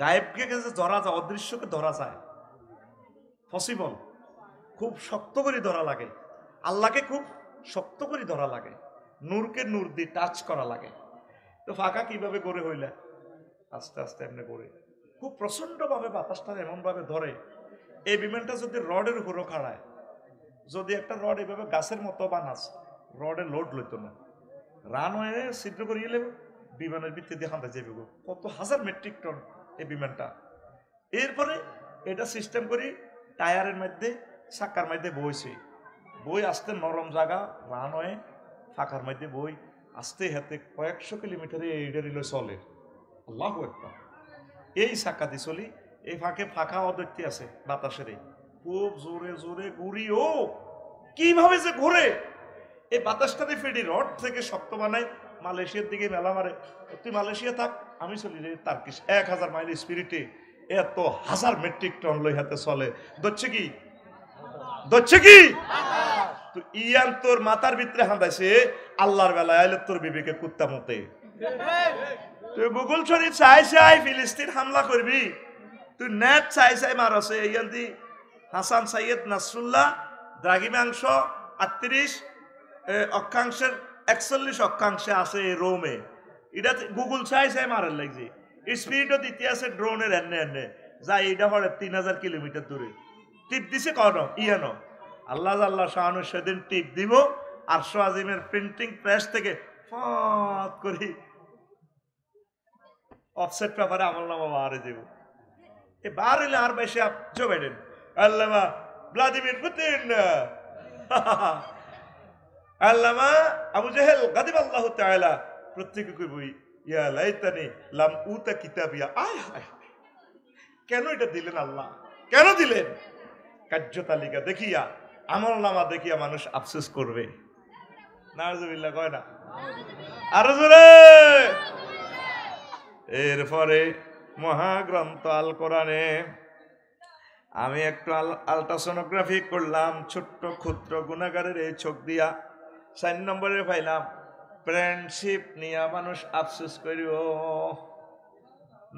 গায়েবকে যে ধরা যায়, অদৃশ্যকে ধরা যায়, পসিবল। খুব শক্ত করে ধরা লাগে, আল্লাহকে খুব শক্ত করে ধরা লাগে, নূরকে নূর দিয়ে টাচ করা লাগে। তো ফাঁকা কিভাবে গড়ে হইলে? আস্তে আস্তে এমনি করে খুব প্রচন্ড ভাবে বাতাসটা এমন ভাবে ধরে, এই বিমানটা যদি রডের উপরও খাড়ায়, যদি একটা রড এভাবে গাছের মতো বানাস, রডে লোড লইতো না, রানওয়ে ছিদ্র করিয়ে লেব, বিমানের ভিত্তি দিয়ে হাঁটা যাবে গো। কত হাজার মেট্রিক টন এই বিমানটা। এরপরে এটা সিস্টেম করি টায়ারের মধ্যে, চাক্কার মধ্যে বইছে, বই আসতে নরম জায়গা রানওয়ে ফাঁকার মধ্যে বই আসতে হাতে কয়েকশো কিলোমিটারে এইটা রিলে চলে। আল্লাহু আকবার। এই চাক্কা দিয়ে চলি, এই ফাঁকে ফাঁকা অদৈত্যি আছে বাতাসের, খুব জোরে জোরে ঘুরি। ও কিভাবে যে ঘুরে, এই বাতাসটাতে ফেডি রড থেকে শক্ত বানায়, মালয়েশিয়ার দিকে মেলা মারে। তুই মালয়েশিয়া থাক, আমি চলি রে তার্কিশ, 1000 মাইল স্পিরিটে এত হাজার মেট্রিক টন লই হাতে চলে। দচ্ছে কি দচ্ছে কি তো ইয়ান তোর মাথার ভিতরে হাঁদাইছে, আল্লাহর বেলায় আইলে তোর বিবেকে কুত্তা মতে। তুই গুগল শরীফ চাই চাই ফিলিস্তিন হামলা করবি, তুই নেট চাই চাই মারছে। ইয়ান দি হাসান সাইয়েদ নাসরুল্লাহ দ্রাঘিমাংশ 38 অক্ষাংশের 41 অক্ষাংশে আছে রোমে। এটা গুগল চাই চাই মারার লাগছে। স্পিরিটও দিতে আছে ড্রোনের এনে এনে যাই, এটা হলে 3000 কিলোমিটার দূরে টিপ দিছে কন ইয়ানো। আল্লাহ আল্লাহ শাহানু সেদিন টিপ দিব, আর আজিমের প্রিন্টিং প্রেস থেকে ফট করি অফসেট পেপারে আমলনামা বাহারে দিব। এ বার হইলে আর বেশি জো বাইডেন, আল্লামা ভ্লাদিমির পুতিন, আল্লামা আবু জেহেল গাদিবাল্লাহু তাআলা, প্রত্যেকে কইবই ইয়া লাইতানি লাম উতা কিতাবিয়া। আয় হায়, কেন এটা দিলেন আল্লাহ, কেন দিলেন? কার্য তালিকা দেখিয়া, আমলনামা দেখিয়া মানুষ আফসোস করবে। নাউজুবিল্লাহ কয় না? আরো জোরে। এরপরে মহাগ্রন্থ আল কোরআনে আমি একটু আলট্রাসোনোগ্রাফি করলাম, ছোট্ট ক্ষুদ্র গুণাগারের এই চোখ দিয়া 4 নম্বরে পাইলাম ফ্রেন্ডশিপ নিয়ে মানুষ আফসোস করিও।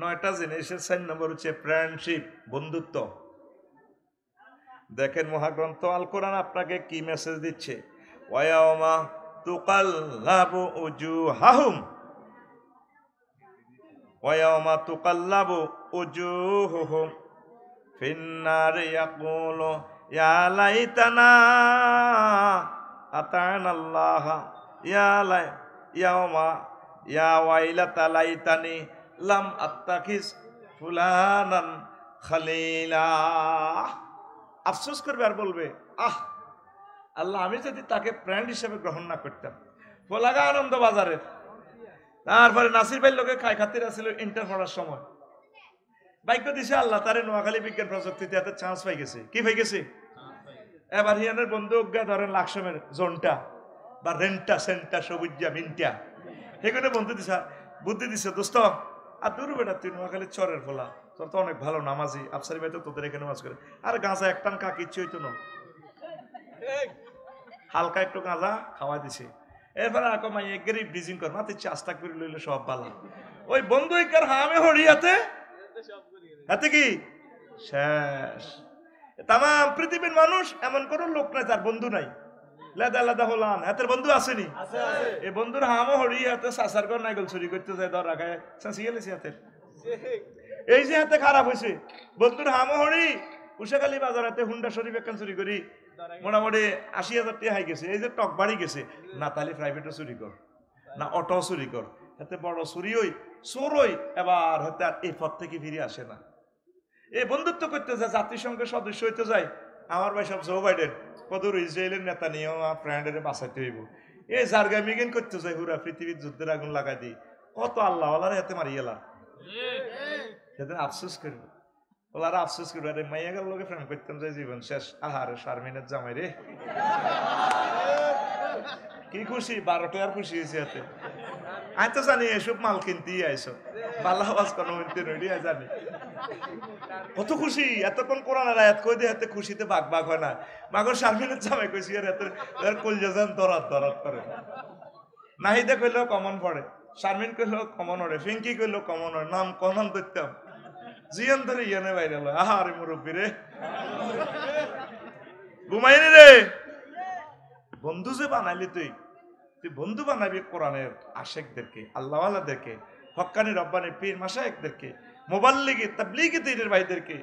9টা জিনিসের 4 নম্বর হচ্ছে ফ্রেন্ডশিপ, বন্ধুত্ব। দেখেন মহাগ্রন্থ আল কোরআন আপনাকে কি মেসেজ দিচ্ছে। ওয়ায়াউমা তুকাল্লাবু উজুহাহুম, ওয়ায়াউমা তুকাল্লাবু উজুহুহুম ফিন্নার ইয়াকুলু ইয়া লাইতানা আতানাল্লাহ ইয়াউমা ইয়া ওয়াইলাতা লাইতানি লাম আত্তাখিজ ফুলানান খালিলা। আফসোস করবে আর বলবে, আহ আল্লাহ, আমি যদি তাকে ফ্রেন্ড হিসেবে গ্রহণ না করতাম। ফোলাগা আনন্দ বাজারের, তারপরে নাসির ভাই লোকে খাই খাতির আছিল ইন্টার পড়ার সময়, ভাগ্য দিছে আল্লাহ তারে নোয়াখালী বিজ্ঞান প্রযুক্তিতে এত চান্স পাই গেছে। কি পাই গেছে? এবার হিয়ানের বন্ধু অজ্ঞা ধরেন লাকসমের জোনটা বা রেন্টা সেন্টা সবুজা মিনটা, সেখানে বন্ধু দিছা বুদ্ধি দিছে, দোস্ত আর দূর বেটা, তুই নোয়াখালীর চরের ফোলা, তোর তো অনেক ভালো নামাজি, আফসারি ভাই তো তোদের এখানে নামাজ করে, আর গাঁজা একটান কা কিচ্ছু হইতো না, হালকা একটু গাঁজা খাওয়া দিছে। এরপরে আকো মাই এগেরই ব্রিজিং কর, মাতে চাস্তা করে লইলে সব বালা। ওই বন্ধু একার হামে হরিয়াতে হাতে কি শেষ। তাম পৃথিবীর মানুষ এমন কোন লোক নাই যার বন্ধু নাই। লেদা লেদা হলান হাতের বন্ধু আসেনি? এই বন্ধুর হামও হরিয়ে হাতে সাসার ঘর নাইগল চুরি করতে যায়, ধর রাখায় চাষি গেলেছি হাতের। এই যে হাতে খারাপ হয়েছে, বন্ধুর হামও হরি উষাখালী বাজার হাতে হুন্ডা শরীফ একখান চুরি করি মোটামুটি 80,000 টাকা হাই গেছে। এই যে টক বাড়ি গেছে না, তাহলে প্রাইভেটও চুরি কর না, অটো চুরি কর, হাতে বড় চুরি হই চোরই, এবার হাতে আর এই পথ থেকে ফিরে আসে না। এই বন্ধুত্ব করতে যায়, জাতিসংঘের সদস্য হইতে যায়। আমার ভাই সব জো বাইডেন কদর ইসরায়েলের নেতা নিয়েও আমার ফ্রেন্ডের বাঁচাইতে হইব। এই জার্গা মিগেন করতে যায়, হুরা পৃথিবীর যুদ্ধের আগুন লাগাই দিই, কত আল্লাহ ওলার হাতে মারি এলা, সেদিন আফসোস করবো, ওলারা আফসোস করবো, আরে মাইয়া গেল লোকে ফ্রেন্ড করতাম যে জীবন শেষ। আহারে শারমিনের জামাই রে, কি খুশি, 12 টাকার খুশি হয়েছে হাতে। আমি তো জানি এসব মাল কিনতেই আইসো, বাল্লা আওয়াজ কোনো জানি কত খুশি। এতক্ষণ কোরআনের আয়াত কই দিয়ে হাতে খুশিতে বাঘ বাঘ হয় না, মাগর শারমিনের জামাই কইছি আর এত কলজা যান দরাত দরাত করে। নাহিদে কইলেও কমন পড়ে, শারমিন কইলেও কমন ওড়ে, ফিঙ্কি কইলেও কমন ওড়ে, নাম কমন ধরতাম জিয়ান ধরে ইয়ানে বাইরে লো। আহারে মুরব্বী রে, ঘুমাইনি রে। বন্ধু যে বানাইলি তুই বন্ধু বানাবি কোরআনের আশেকদেরকে, আল্লাহওয়ালাদেরকে, হক্কানি রব্বানি পীর মাশায়েখদেরকে, মুবাল্লিগি তাবলীগি দ্বীনের ভাইদেরকে।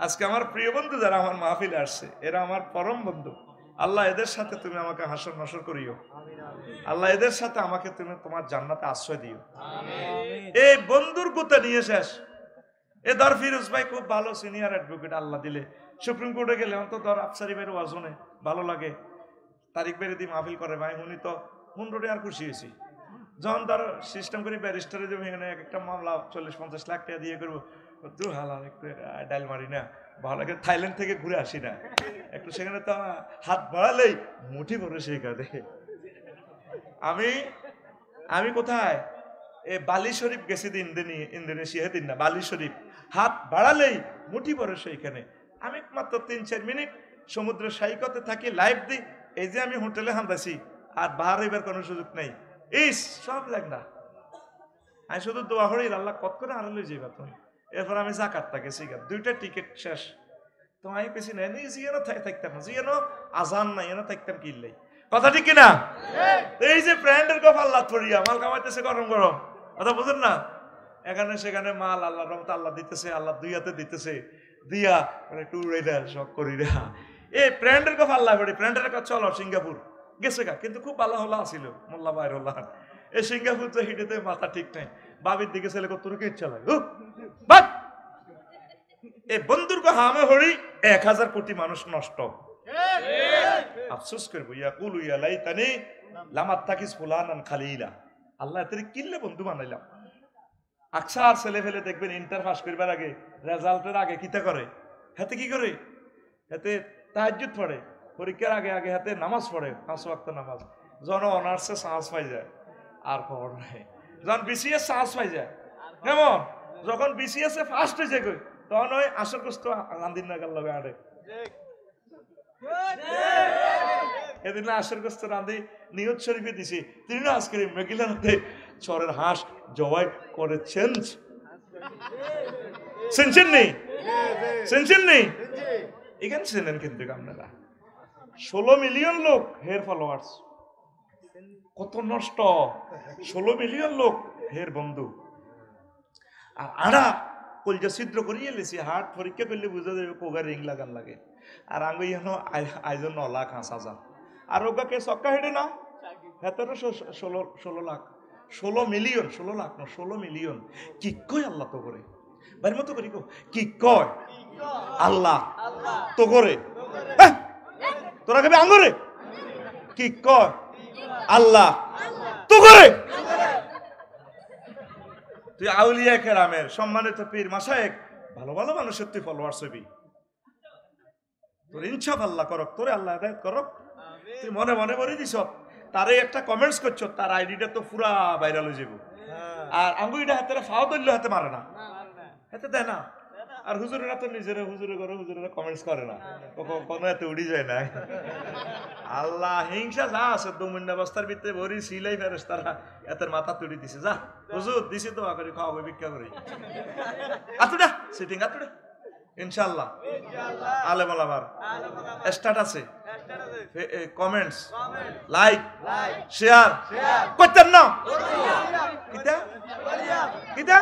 আজকে আমার প্রিয় বন্ধু যারা আমার মাহফিলে আসছে, এরা আমার পরম বন্ধু। আল্লাহ এদের সাথে তুমি আমাকে হাসর নসর করিও। আল্লাহ এদের সাথে আমাকে তুমি তোমার জান্নাতে আশ্রয় দিও। এই বন্ধুর কোথা নিয়ে শেষ। এ ধর ফিরোজ ভাই খুব ভালো সিনিয়র অ্যাডভোকেট, আল্লাহ দিলে সুপ্রিম কোর্টে গেলে অন্তত ধর আফসারি ভাইয়ের ওয়াজ শুনে ভালো লাগে। তারিখ বেড়ে দিয়ে মাহফিল করে ভাই, উনি তো 15 আর খুশি হয়েছি। যখন ধর সিস্টেম করি ব্যারিস্টারে যে এখানে এক একটা মামলা 40-50 লাখ টাকা দিয়ে করবো, দু হালাল একটু ডাইল মারি না, ভালো লাগে। থাইল্যান্ড থেকে ঘুরে আসি না, একটু সেখানে তো হাত বাড়ালেই মুঠি ভরে সেই কাঁদে। আমি আমি কোথায় এ বালি শরীফ গেছি ইন্দোনেশিয়া দিন না, বালি শরীফ হাত বাড়ালেই মুঠি ভরে সেইখানে। আমি মাত্র 3-4 মিনিট সমুদ্র সৈকতে থাকি, লাইভ দিই। এই যে আমি হোটেলে হামদাছি আর বাহার হইবার কোনো সুযোগ নেই, ইস সব লাগ না। আমি শুধু দোয়া করি আল্লাহ কত করে আড়ালে যাইবা তুমি। এরপর আমি জাকাতটা গেছি, 2টা টিকিট শেষ। তো আমি পেছি না জিয়ানো থাকতাম না, জিয়ানো আজান নাই এনে থাকতাম কিনলেই। কথা ঠিক কিনা? এই যে ব্র্যান্ডের গফ আল্লাহ থরিয়া মাল কামাইতেছে গরম গরম, কথা বুঝেন না? এখানে সেখানে মাল আল্লাহ রহমত আল্লাহ দিতেছে, আল্লাহ দুই হাতে দিতেছে, দিয়া একটু উড়াইডা শখ করি রা। এই ব্র্যান্ডের গফ আল্লাহ বড়ি, ব্র্যান্ডের কথা চলো সিঙ্গাপুর গেছে গা, কিন্তু খুব ভালো হলা আসিল মোল্লা বাইরুল্লাহ। এই সিঙ্গাপুর তো হিটেতে মাথা ঠিক নাই, বাবির দিকে ছেলে কত ইচ্ছা লাগে। এই বন্ধুর হামে হরি 1000 কোটি মানুষ নষ্ট। আফসোস করবো ইয়াকুলু ইয়া লাইতানি লামাত তাকিস ফুলানান খালিলা। আল্লাহ এতে কিল্লে বন্ধু বানাইলাম। আকসার ছেলে ফেলে দেখবেন ইন্টার পাস করবার আগে, রেজাল্টের আগে কিতা করে, হাতে কি করে, হাতে তাহাজ্জুদ পড়ে, পরীক্ষার আগে আগে হাতে নামাজ পড়ে, 5 ওয়াক্ত নামাজ। জন অনার্সে চান্স পাই যায় আর খবর নাই, যখন বিসিএস চান্স পাই যায় কেমন, যখন বিসিএস এ ফার্স্ট হয়েছে কই তখন ওই আসর কষ্ট গান্ধীর নাগাল লগে আড়ে। এদিন আসর কষ্ট রান্ধি নিয়ত শরীফে দিছি, তিনি না আজকে মেঘিলাতে চরের হাঁস জবাই করেছেন। শুনছেন নেই? শুনছেন নেই? এখানে শুনেন কিন্তু আপনারা 16 মিলিয়ন লোক হের ফলোয়ার্স, কত নষ্ট। 16 মিলিয়ন লোক হের বন্ধু। আর আড়া কলজা ছিদ্র করিয়ে লেছি, হাট পরীক্ষা করলে বুঝা যাবে কোগা রিং লাগান লাগে। আর আঙ্গুই এখনো আইজন 9 লাখ 5,000। আর ওগাকে চক্কা হেঁটে না হেতেরও 16 লাখ, 16 মিলিয়ন, 16 লাখ না 16 মিলিয়ন। কি কয় আল্লাহ তো করে বাড়ির মতো করি, কি কয় আল্লাহ তো করে, তোরা খাবি আঙ্গুরে, কি কয় আল্লাহ তো করে। তুই আউলিয়া কেরামের সম্মানিত পীর মাশায়েখ ভালো ভালো মানুষের তুই ফলোয়ার্স হবি, তোর ইনসাফ আল্লাহ করক, তোরে আল্লাহ হেদায়েত করক। তুই মনে মনে বলে দিস, তারে একটা কমেন্টস করছো, তার আইডিটা তো পুরা ভাইরাল হয়ে যাব। আর আঙ্গুইটা হাতে ফাও ধরলে হাতে মারে না, হাতে দেয় না। আর হুজুরেরা তো নিজেরা হুজুরে করে, হুজুরেরা কমেন্টস করে না, কোনো এত উড়ি যায় না। আল্লাহ হিংসা যা আছে দুমুন্ডা বস্তার ভিতরে ভরি সিলাই ফেরেস তারা এতের মাথা তুড়ি দিছে। যা হুজুর দিছি তো করি, খাওয়াবো ভিক্ষা করি। আতুডা সিটিং আতুডা ইনশাআল্লাহ আলেম আলামার স্ট্যাটাসে কমেন্টস লাইক শেয়ার করতেন না কিতা কিতা।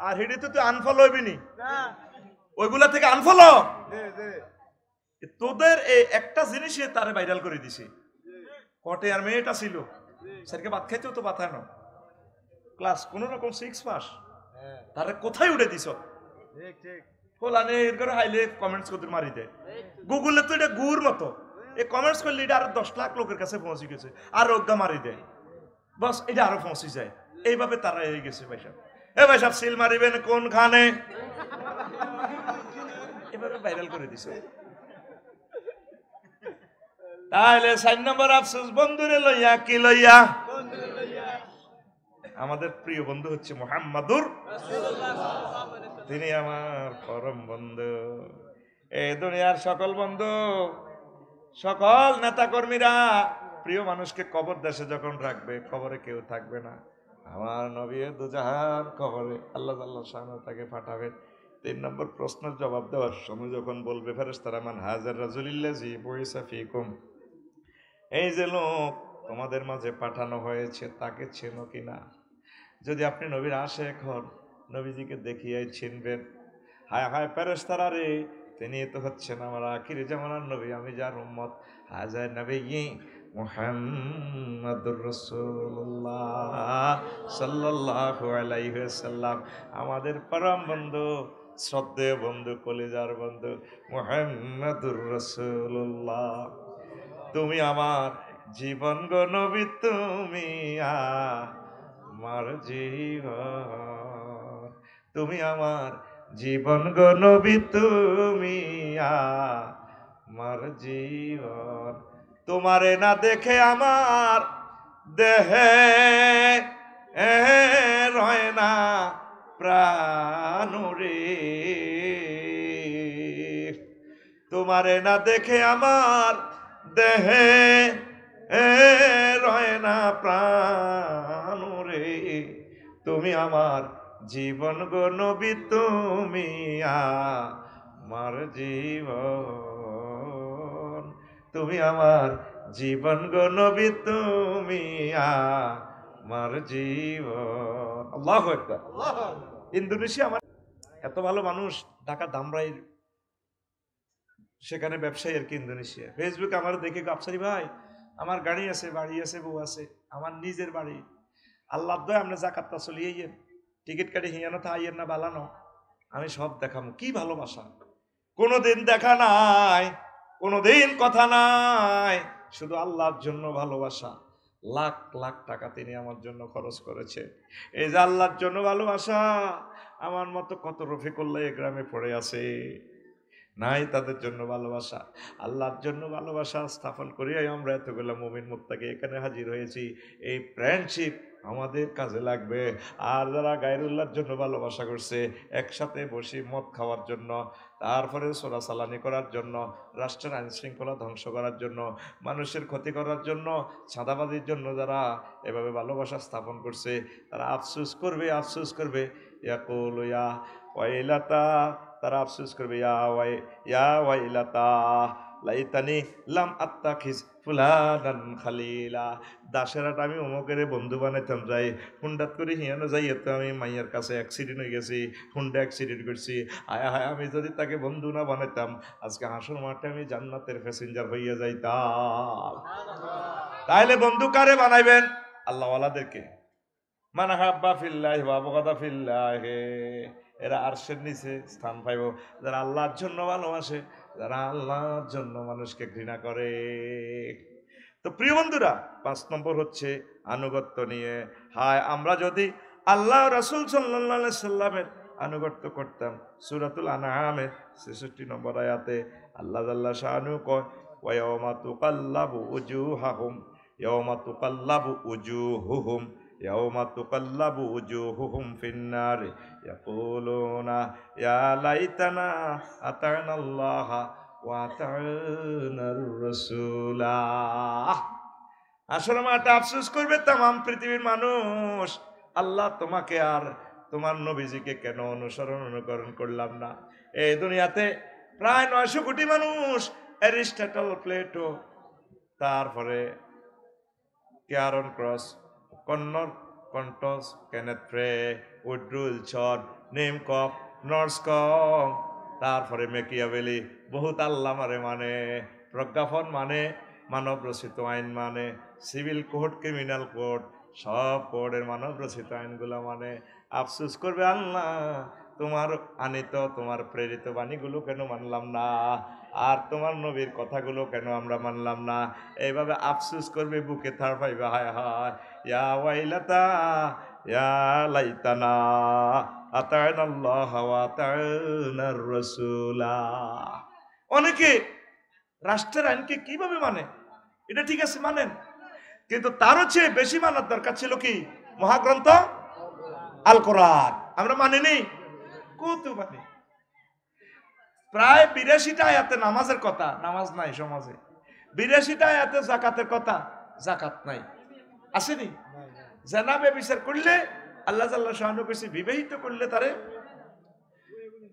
আর হেডি তো তুই আনফলো হইবি নি, ওইগুলা থেকে আনফলো। তোদের এই একটা জিনিসে তারে ভাইরাল করে দিছে। কটে আর মেয়েটা ছিল স্যারকে ভাত খাইতেও তো পাঠানো, ক্লাস কোন রকম 6 পাস, তারে কোথায় উঠে দিছ ফলানে এর করে হাইলে কমেন্টস করতে মারি দেয়। গুগলে তো এটা গুড় মতো, এই কমেন্টস করলে এটা আরো 10 লাখ লোকের কাছে পৌঁছে গেছে, আর অজ্ঞা মারি দেয়, বস এটা আরো পৌঁছে যায়। এইভাবে তারা হয়ে গেছে। ভাই সাহেব, এ ভাই সাহেব সিল মারিবেন কোন খানে, এভাবে ভাইরাল করে দিছে। তাহলে 4 নম্বর আফসোস বন্ধুরে লইয়া, কি লইয়া? আমাদের প্রিয় বন্ধু হচ্ছে মুহাম্মাদুর রাসূলুল্লাহ, তিনি আমার পরম বন্ধু। এই দুনিয়ার সকল বন্ধু, সকল নেতা কর্মীরা প্রিয় মানুষকে কবর দেশে যখন রাখবে, কবরে কেউ থাকবে না। আমার নবী দুজাহান কবরে আল্লাহ শাহ তাকে পাঠাবেন। 3 নম্বর প্রশ্নের জবাব দেওয়ার সময় যখন বলবে ফেরেশতারা মান হাজার রাজুলিল্লাযী বুইসা ফীকুম, এই যে লোক তোমাদের মাঝে পাঠানো হয়েছে তাকে চেনো কিনা? যদি আপনি নবীর আশিক হন, নবীজিকে দেখিয়াই চিনবেন। হায় হায় ফেরেশতারা রে, তিনি তো হচ্ছেন আমার আখির জামানার নবী, আমি যার উম্মত। হাজার নবী মুহাম্মাদুর রাসূলুল্লাহ সাল্লাল্লাহু আলাইহি ওয়াসাল্লাম, আমাদের পরম বন্ধু, শ্রদ্ধেয় বন্ধু, কলিজার বন্ধু মুহাম্মাদুর রাসূলুল্লাহ। তুমি আমার জীবন গো নবী, তুমি আমার জীবন, তুমি আমার জীবন গো নবী, তুমি আমার জীবন। তোমারে না দেখে আমার দেহে রয় না প্রাণ রে, তোমারে না দেখে আমার দেহে রয় না প্রাণ রে, তুমি আমার জীবন গো নবী, তুমি আমার জীবন, তুমি আমার জীবন গো নবী, তুমি আমার জীবন। আল্লাহু আকবার। ইন্দোনেশিয়া আমার এত ভালো মানুষ, ঢাকা ধামরাইয়ের সেখানে ব্যবসায়ী আর কি ইন্দোনেশিয়া। ফেসবুকে আমার দেখে আফসারি ভাই, আমার গাড়ি আছে, বাড়ি আছে, বউ আছে, আমার নিজের বাড়ি, আল্লাহ দয় আমরা জাকাতটা চলিয়ে টিকিট কাটি হিয়ানো থাইয়ের না বালানো, আমি সব দেখাবো। কি ভালোবাসা, কোনোদিন দেখা নাই, কোনোদিন কথা নাই, শুধু আল্লাহর জন্য ভালোবাসা। লাখ লাখ টাকা তিনি আমার জন্য খরচ করেছে। এই যে আল্লাহর জন্য ভালোবাসা, আমার মতো কত রফিকুল্লাহ এই গ্রামে পড়ে আছে, নাই তাদের জন্য ভালোবাসা। আল্লাহর জন্য ভালোবাসা স্থাপন করিয়াই আমরা এতগুলো মুমিন মুত্তাকি এখানে হাজির হয়েছি। এই ফ্রেন্ডশিপ আমাদের কাজে লাগবে। আর যারা গায়রুল্লাহর জন্য ভালোবাসা করছে, একসাথে বসে মদ খাওয়ার জন্য, তারপরে চোরাচালানি করার জন্য, রাষ্ট্রের আইন শৃঙ্খলা ধ্বংস করার জন্য, মানুষের ক্ষতি করার জন্য, চাঁদাবাজির জন্য যারা এভাবে ভালোবাসা স্থাপন করছে, তারা আফসোস করবে, আফসোস করবে। ইয়াকুলু ইয়া ওয়াইলাতা, তারা আফসোস করবে, ইয়া ওয়াইলাতা লাইতানি লাম আত্তাখিজ ফুলানান খালিলা। দাসেরাটা আমি অমুকের বন্ধু বানাইতাম, যাই হুন্ডাত করে হিয়ানো যাই, তো আমি মাইয়ার কাছে অ্যাক্সিডেন্ট হয়ে গেছি, হুন্ডা অ্যাক্সিডেন্ট করছি। হায় হায়, আমি যদি তাকে বন্ধু না বানাইতাম, আজকে হাসর মাঠে আমি জান্নাতের প্যাসেঞ্জার হইয়া যাইতাম। তাইলে বন্ধু কারে বানাইবেন? আল্লাহওয়ালাদেরকে। মান হাব্বা ফিল্লাহি ওয়া বুগদা ফিল্লাহি, এরা আরশের নিচে স্থান পাইব। যারা আল্লাহর জন্য ভালোবাসে, যারা আল্লাহর জন্য মানুষকে ঘৃণা করে। তো প্রিয় বন্ধুরা, 5 নম্বর হচ্ছে আনুগত্য নিয়ে। হায়, আমরা যদি আল্লাহ রাসূল সাল্লাল্লাহু আলাইহি সাল্লামের আনুগত্য করতাম, সূরাতুল আনআমের 66 নম্বর আয়াতে আল্লাহ জাল্লা শানু কয়, ওয়া ইয়াওমা তুকাল্লাবু উজুহাহুম, ইয়াওমা তুকাল্লাবু উজুহুহুম, ইয়াওমা তুকাল্লাবু উজুহুহুম ফিন্নার ইয়াকুলুনা ইয়া লাইতানা আতানাল্লাহা ওয়া আতানার রাসূলা। আসলে মাটা আফসোস করবে তামাম পৃথিবীর মানুষ, আল্লাহ তোমাকে আর তোমার নবীজিকে কেন অনুসরণ অনুকরণ করলাম না। এই দুনিয়াতে প্রায় 900 কোটি মানুষ, অ্যারিস্টটল, প্লেটো, তারপরে কেয়ারন ক্রস, কন্নর কন্টস, কেনেথ ফ্রে, উড্রু উইলসন, নেমকফ, নর্সকম, তারপরে মেকিয়াভেলি, বহুত আল্লামারে মানে, প্রজ্ঞাপন মানে, মানব রচিত আইন মানে, সিভিল কোড, ক্রিমিনাল কোড, সব কোডের মানব রচিত আইনগুলো মানে। আফসোস করবে আল্লাহ, তোমার আনিত, তোমার প্রেরিত বাণীগুলো কেন মানলাম না, আর তোমার নবীর কথাগুলো কেন আমরা মানলাম না। এইভাবে আফসোস করবে, বুকে থার পাইবে, হায় হায়, ইয়া ওয়াইলাতা ইয়া লাইতানা আতানাল্লাহ ওয়া আতানার রাসূলা। অনেকে রাষ্ট্রের আইনকে কিভাবে মানে, এটা ঠিক আছে মানেন, কিন্তু তারও চেয়ে বেশি মানার দরকার ছিল কি মহাগ্রন্থ আল কোরআন। আমরা মানিনি, কত মানি। প্রায় 82টা আয়াতে নামাজের কথা, নামাজ নাই সমাজে। 82টা আয়াতে যাকাতের কথা, যাকাত নাই। আসেনি? জানাবে বিচার করলে আল্লাহ জাল্লা শাহানু কইছে, বিবাহিত করলে তারে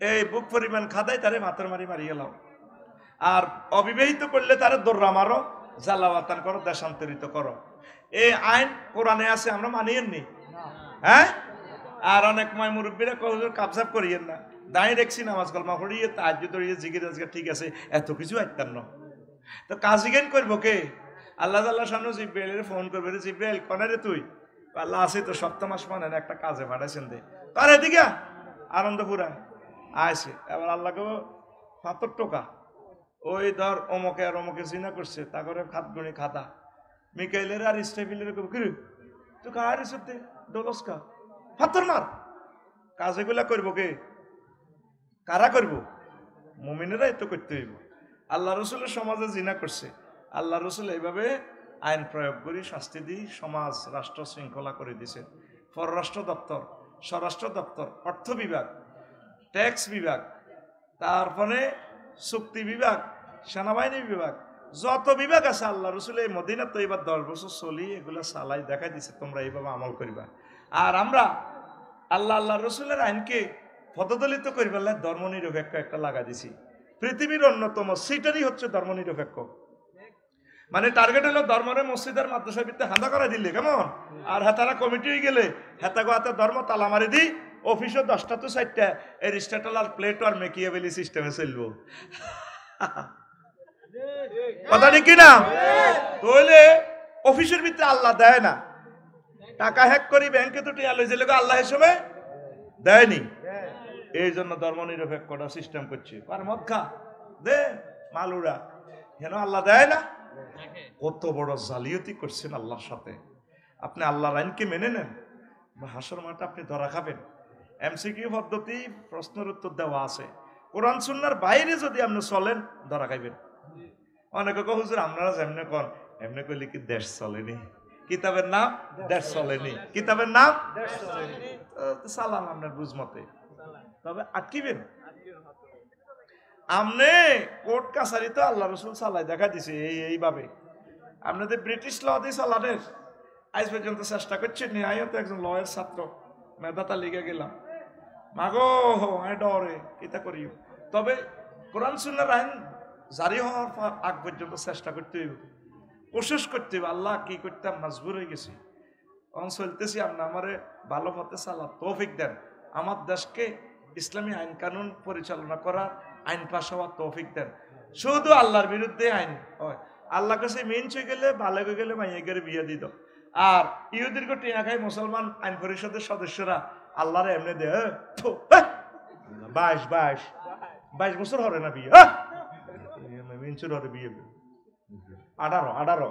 এই বুক পরিমাণ খাদাই, তারে মাথার মারি মারি গেলাম। আর অবিবাহিত করলে তারে দৌড়া মারো, জ্বালাওয়াতান করো, দেশান্তরিত করো। এই আইন কোরআনে আছে, আমরা মানিয়েন নি। হ্যাঁ, আর অনেক মাই মুরব্বীরা হুজুর কাবজাব করিয়েন না, দাঁড়িয়ে দেখছি নামাজ কলমা পড়িয়ে তাহাজ্জুদ পড়িয়ে জিকির আজকে ঠিক আছে, এত কিছু আইতাম না। তো কাজী জ্ঞান করবো কে? আল্লাহ তাআলা সামনে জিব্রাইলের ফোন করবে, রে জিব্রাইল কোনে রে তুই? আল্লাহ আছে তো, সপ্তম আসমানে একটা কাজে পাঠাইছেন দে, তার এদিকে আনন্দপুরা আইছে। এবার আল্লাহ কব ৭০ টাকা, ওই ধর অমকে আর অমকে জিনা করছে, তা করে খাতগুনি খাতা মিকাইলের আর ইস্টাফিলের কব কি তুই কার ইসতে দোলসকা ফাতর মার। কাজ এগুলা করবো কে? কারা করবো? মুমিনেরা এত করতে হইব। আল্লাহ রসুলের সমাজে জিনা করছে, আল্লাহ রসুল এইভাবে আইন প্রয়োগ করি শাস্তি দিই, সমাজ রাষ্ট্র শৃঙ্খলা করে দিছে। পররাষ্ট্র দপ্তর, স্বরাষ্ট্র দপ্তর, অর্থ বিভাগ, ট্যাক্স বিভাগ, তারপরে চুক্তি বিভাগ, সেনাবাহিনী বিভাগ, যত বিভাগ আছে আল্লাহ রসুল এই মদিনা তো এবার 10 বছর চলি এগুলো চালাই দেখাই দিছে, তোমরা এইভাবে আমল করিবা। আর আমরা আল্লাহ রসুলের আইনকে পদদলিত করিবার ধর্মনিরপেক্ষ একটা লাগা দিছি। পৃথিবীর অন্যতম সিটারই হচ্ছে ধর্মনিরপেক্ষ, মানে টার্গেট হলো ধর্মের মসজিদের মাদ্রাসার ভিত্তিতে হাঁদা করা দিলে কেমন, আর হেতারা কমিটি হয়ে গেলে হেতাগো হাতে ধর্ম তালা মারি দিই, অফিসও 10টা তো 4টা এর স্ট্যাটাল আর প্লেট আর মেকিয়াবেলি সিস্টেমে চলবো। কথা ঠিক কিনা? তাহলে অফিসের ভিতরে আল্লাহ দেয় না, টাকা হ্যাক করি ব্যাংকে তো টিয়া লইছে লোক আল্লাহ হিসেবে দেয়নি। এই জন্য ধর্মনিরপেক্ষটা সিস্টেম করছে, আর মদ খা দে মালুরা, কেন আল্লাহ দেয় না? কত বড় জালিয়াতি করছেন আল্লাহর সাথে। আপনি আল্লাহর আইনকে মেনে নেন, হাসর মাঠে আপনি ধরা খাবেন। এমসিকিউ পদ্ধতি প্রশ্নের উত্তর দেওয়া আছে, কোরআন সুন্নাহর বাইরে যদি আপনি চলেন ধরা খাইবেন। অনেকে কয় হুজুর আপনারা যেমনে কন এমনি কইলে কি দেশ চলেনি? কিতাবের নাম দেশ চলেনি, কিতাবের নাম চালান আপনার বুঝ মতে, তবে আটকিবেন। আমনে কোর্ট কাছারি তো আল্লাহ রসুল চালাই দেখা দিছে এইভাবে। আপনাদের ব্রিটিশ ল দিয়ে চালানের আজ পর্যন্ত চেষ্টা করছেন নি। আমিও তো একজন লয়ের ছাত্র, মেধাতা লিগে গেলাম, মাগো আমি ডরে কিতা করিও। তবে কোরআন সুন্নাহর আইন জারি হওয়ার আগ পর্যন্ত চেষ্টা করতে হইব, কোশিশ করতে হইব। আল্লাহ কি করতাম মজবুর হয়ে গেছি, চলতেছি আমরা আমারে ভালো পথে চালা তৌফিক দেন, আমার দেশকে ইসলামী আইন কানুন পরিচালনা করার আইন পাশ হওয়ার তৌফিক দেন। শুধু আল্লাহর বিরুদ্ধে আইন হয়, আল্লাহ কাছে মেন হয়ে গেলে ভালো হয়ে গেলে মাইয়াকে বিয়ে দিত। আর ইহুদির গো টিয়া খাই মুসলমান আইন পরিষদের সদস্যরা আল্লাহরে এমনি দে 22 বছর হরে না বিয়ে, মেনচুর হরে বিয়ে 18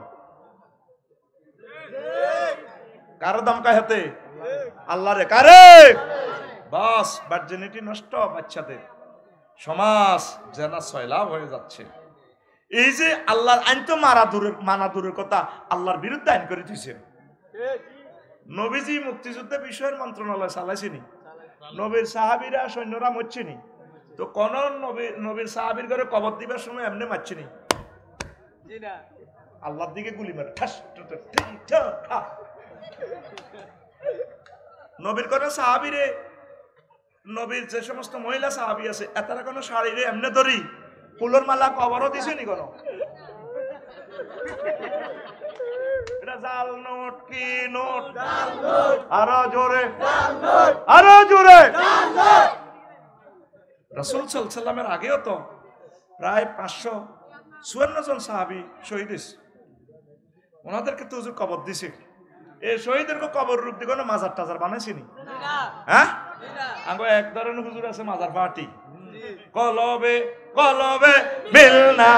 কারো দমকা হাতে আল্লাহ রে কারে বাস ভার্জিনিটি নষ্ট, বাচ্চাদের সমাজ যেন সয়লাভ হয়ে যাচ্ছে। এই যে আল্লাহর আইন তো মানা দূরের কথা, আল্লাহর বিরুদ্ধে আইন করে দিয়েছেন। নবীজি মুক্তিযুদ্ধে বিষয়ের মন্ত্রণালয় চালাইছেনি, নবীর সাহাবীরা সৈন্যরা মরছেনি, তো কোন নবীর সাহাবীর ঘরে কবর দিবার সময় এমনি মারছেনি, আল্লাহর দিকে গুলি মারে ঠাস। নবীর কোন সাহাবীরে, নবীর যে সমস্ত মহিলা সাহাবী আছে এতারা কোন শাড়িরে এমনি ধরি ফুলের মালা কবরও দিছেনি কোন? এটা জাল নোট কি নোট? আরো জোরে, আরো জোরে। রাসূল সাল্লাল্লাহু আলাইহি ওয়াসাল্লামের আগেও তো প্রায় 554 জন সাহাবী শহীদ হয়েছে, ওনাদেরকে তো হুজুর কবর দিছে। এই শহীদেরকে কবর রূপ দিয়ে কোনো মাজার টাজার বানাইছিনি? হ্যাঁ, আঙ্গো এক ধরনের হুজুর আছে মাজার পার্টি, কলবে কলবে মিল না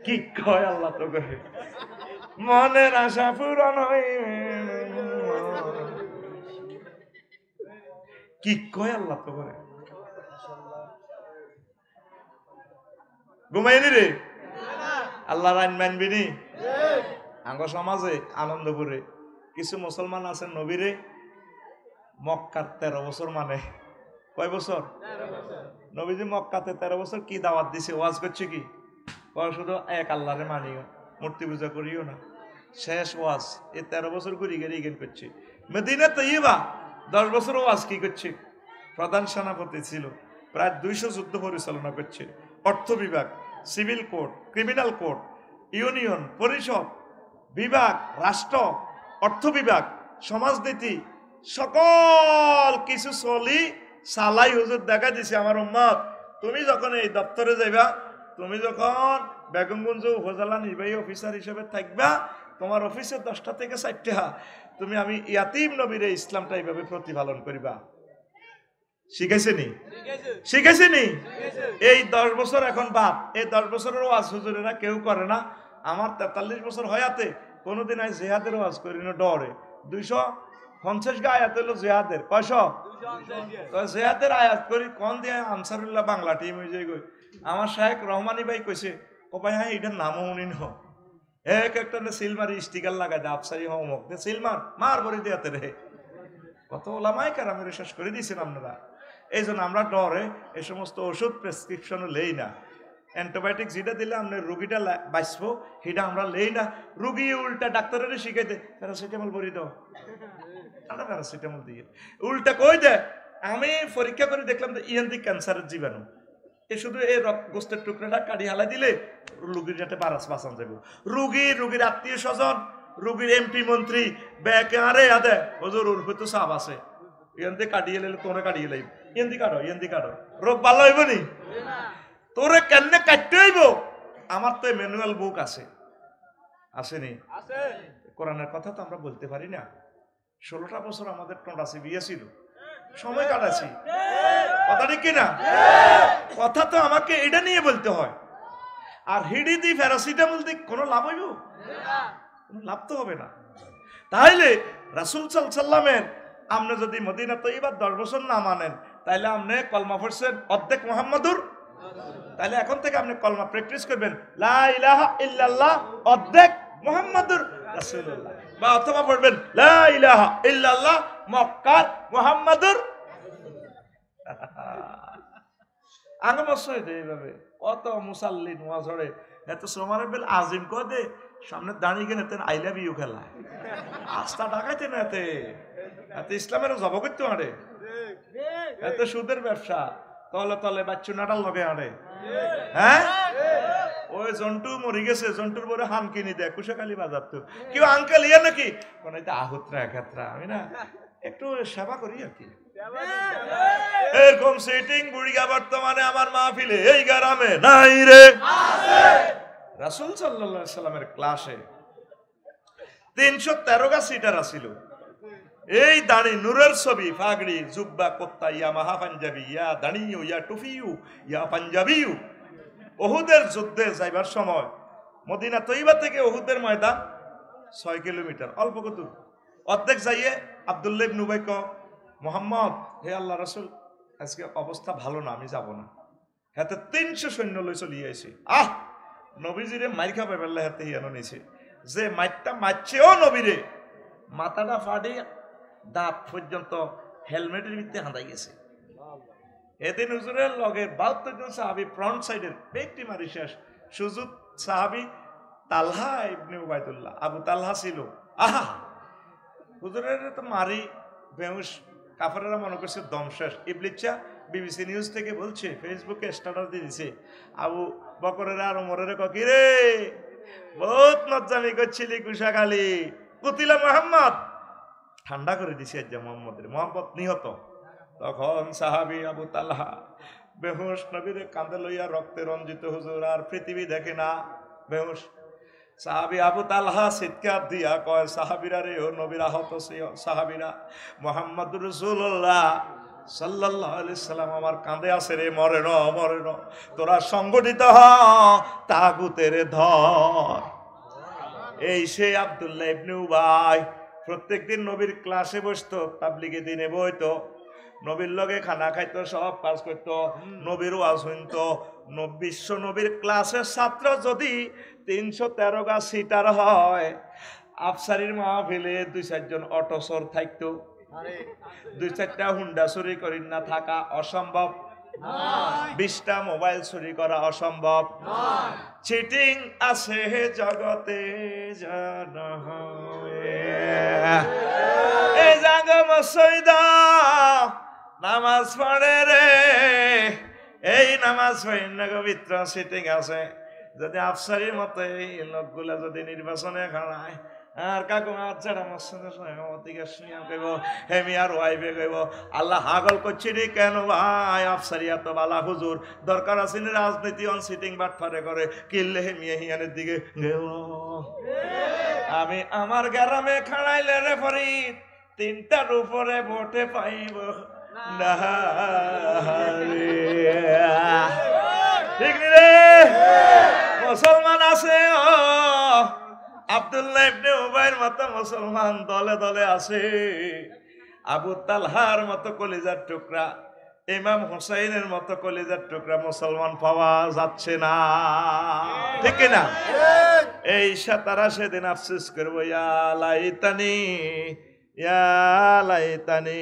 কি কয় আল্লাহ তো করে মনের আশা পূরণ কি কয় আল্লাহ তো করে। ঘুমাইনি রে আল্লাহর আইন মানবিনি? আঙ্গ সমাজে আনন্দপুরে কিছু মুসলমান আছেন নবীরে মক্কার 13 বছর মানে কয় বছর? নবীজি মক্কাতে 13 বছর কি দাওয়াত দিছে, ওয়াজ করছে কি শুধু এক আল্লাহরে মানিও, মূর্তি পূজা করিও না, শেষ ওয়াজ। এই 13 বছর ঘুরি গেড়ি গেন করছে। মদিনা তৈয়বা 10 বছর ওয়াজ কি করছে, প্রধান সেনাপতি ছিল, প্রায় 200 যুদ্ধ পরিচালনা করছে, অর্থ বিভাগ, civil court, criminal court, union পরিষদ বিভাগ, রাষ্ট্র, অর্থ বিভাগ, সমাজনীতি, সকল কিছু চলি সালাই হুজুর দেখা দিছে আমার উম্মত, তুমি যখন এই দপ্তরে যাইবা, তুমি যখন বেগমগঞ্জ উপজেলা নির্বাহী অফিসার হিসেবে থাকবা, তোমার অফিসে 10টা থেকে 4টা তুমি আমি ইয়াতিম নবীর ইসলামটা এইভাবে প্রতিপালন করিবা। শিখাইছেনি? শিখাইছেনি? এই 10 বছর এখন বাদ, এই 10 বছরের ওয়াজ হুজুরেরা কেউ করে না। আমার 43 বছর হয়াতে কোনোদিন আমি জেহাদের ওয়াজ করি না, ডরে। 250 গা আয়াত হলো জেহাদের, কয়শো? জেহাদের আয়াত করি কোন দিয়ে আনসারুল্লাহ বাংলা টিম হয়ে যায়। আমার শাহেক রহমানি ভাই কইছে, ও ভাই হ্যাঁ এটার নামও উনি ন, এক একটা সিলমারি স্টিকার লাগাই দে আফসারি হোমক সিলমার মার বড়ি দেয়াতে রে। কত ওলামাই কারামের শেষ করে দিয়েছেন আপনারা। এই জন্য আমরা ডরে এই সমস্ত ওষুধ প্রেসক্রিপশনও লেই না। অ্যান্টিবায়োটিক যেটা দিলে আপনার রুগীটা বাঁচবো সেটা আমরা লেই না। রুগী উল্টা ডাক্তারের শিখাইতে প্যারাসিটামল বড়ি দাও, আমরা প্যারাসিটামল দিয়ে উল্টা কই দে। আমি পরীক্ষা করে দেখলাম যে ইএনটি ক্যান্সারের জীবাণু, এ শুধু এই গোস্তের টুকরাটা কাটি হালাই দিলে রুগীর যাতে বাঁচান যাবে। রুগীর আত্মীয় স্বজন, রুগীর এমপি মন্ত্রী ব্যাকে আরে আদে হজুর ওর হয়তো সাপ আছে, ইয়েন্দি কাটিয়ে লাইলে তোরে কাটিয়ে লাইব, ইয়েন্দি কাটো রোগ ভালো হইব নি? তোরে কেন কাটতে হইব? আমার তো ম্যানুয়াল বুক আছে, আসেনি? কোরআনের কথা তো আমরা বলতে পারি না। 16টা বছর আমাদের টোঁটাছি বিয়ে ছিল, সময় কাটাছি, কথা ঠিক কিনা? কথা তো আমাকে এটা নিয়ে বলতে হয়। আর হিডি দি প্যারাসিটামল দি কোনো লাভ হইব? কোনো লাভ তো হবে না। তাইলে রাসূল সাল্লাল্লাহু আলাইহি ওয়াসাল্লামের আপনি যদি মদিনা তৈয়বা 10 বছর না মানেন, তাইলে আপনি কলমা পড়ছেন অর্ধেক মুহাম্মাদুর। তাইলে এখন থেকে আপনি কলমা প্র্যাকটিস করবেন, লা ইলাহা ইল্লাল্লাহ অর্ধেক মুহাম্মাদুর রাসূলুল্লাহ, বা অথবা পড়বেন লা ইলাহা ইল্লাল্লাহ মক্কার মুহাম্মাদুর। আগে মশাই দে এইভাবে কত মুসাল্লি নোয়াজ হড়ে এত সোমারে বেল আজিম কো দে সামনে দাঁড়িয়ে গেলে তেন আই লাভ ইউ খেলা আস্থা ডাকাইতে না এতে এত ইসলামের জব করতে আরে এত সুদের ব্যবসা তলে তলে বাচ্চু নাটাল লগে আরে। হ্যাঁ, ওই জন্টু মরি গেছে, জন্টুর পরে হান কিনি দেয় কুশাকালী বাজার। তো কেউ আঙ্কেল ইয়ে নাকি কোন আহুত্রা একাত্রা, আমি না একটু সেবা করি আর কি। এরকম সিটিং বুড়িয়া বর্তমানে আমার মাহফিলে এই গ্রামে নাই রে। রাসূল সাল্লাল্লাহু আলাইহি সাল্লামের ক্লাসে 313 গা সিটার আছিল। এই দাড়ি নূরের ছবি, ফাগড়ি, জুব্বা, কোত্তা, ইয়া মাহা পাঞ্জাবি, ইয়া দাড়িও, ইয়া টুফিও, ইয়া পাঞ্জাবিও। উহুদের যুদ্ধে যাইবার সময় মদিনা তৈবা থেকে উহুদের ময়দান 6 কিলোমিটার, অল্প কত অর্ধেক যাইয়ে আব্দুল্লাহ ইবনে উবাই কয়, মুহাম্মদ হে আল্লাহ রাসূল আজকে অবস্থা ভালো না, আমি যাব না। হাতে 300 সৈন্য লই চলি আইছে। নবীজিরে মাইর খাবে বেলা হাতে হিয়ানো নিছে, যে মাইরটা মারছে ও নবীরে মাথাটা ফাড়ি দাঁত পর্যন্ত হেলমেটের ভিতরে হাঁদাই গেছে। এদিন হুজুরের লগে 72 জন সাহাবী ফ্রন্ট সাইডের ব্যক্তি মারি শেষ। সুজুদ সাহাবী তালহা ইবনে উবাইদুল্লাহ, আবু তালহা ছিল। হুজুরের তো মারি বেহুশ, কাফেররা মনে করছে দম শেষ। ইবলিচ্ছা বিবিসি নিউজ থেকে বলছে, ফেসবুকে স্ট্যাটাস দিয়ে দিছে, আবু বকরের আর ওমরের কি রে বহুত নজ্জামি করছিলি কুশাখালী, কুতিলা মুহাম্মদ। ঠান্ডা করে দিছে যে মোহাম্মদ নিহত। তখন সাহাবী আবু তালহা বেহুশ, নবীর কাঁধে লইয়া রক্তে রঞ্জিত হুজুর আর পৃথিবী দেখে না, বেহুশ। সাহাবী আবু তালহা চিৎকার দিয়া কয়, সাহাবীরা রে ও নবীর আহত সাহাবীরা, মুহাম্মদুর রাসূলুল্লাহ সাল্লাল্লাহু আলাইহি সাল্লাম আমার কাঁধে আছে রে, মরে ন, তোরা সংগঠিত হ, তাগুতের ধর। এই সেই আব্দুল্লাহ ইবনে উবাই প্রত্যেকদিন নবীর ক্লাসে বসতো, তাবলিগে দিনে বইতো, নবীর লগে খানা খাইতো, সব কাজ করতো, নবীর ওয়াজ শুনতো। বিশ্ব নবীর ক্লাসের ছাত্র যদি 313 গা সিটার হয়, আফসারির মাহফিলে 2-4 জন অটো চোর থাকতো, 2-4টা হুন্ডা চুরি করি না থাকা অসম্ভব, 20টা মোবাইল চুরি করা অসম্ভব। চিটিং আছে জগতে জানা এই জাগ মসজিদা নামাজ পড়ে রে, এই নামাজ পড়ে না পবিত্র চিটিং আছে। যদি আফসারির মতো এই লোকগুলা যদি নির্বাচনে খাড়ায়, আর কাকু আচ্ছা মসজিদে শুনিয়া কইব হেমি আর ওয়াইফে কইব আল্লাহ হাগল করছি রে কেন ভাই আফসারিয়া তো বালা হুজুর দরকার আছে না রাজনীতি অন সিটিং বাটফারে করে কিল্লে হেমিয়া হিয়ানের দিকে গেল আমি আমার গ্রামে খাড়াইলে রে ফরিদ 3টার উপরে ভোটে পাইব না ঠিক রে মুসলমান আছে ও আব্দুল্লাহ ইবনে উবাইর মতো মুসলমান দলে দলে আছে আবু তালহার মতো কলিজার টুকরা ইমাম হুসাইনের মতো কলিজার টুকরা মুসলমান পাওয়া যাচ্ছে না ঠিক না এই তারা সেদিন আফসোস করবো ইয়া লাইতানি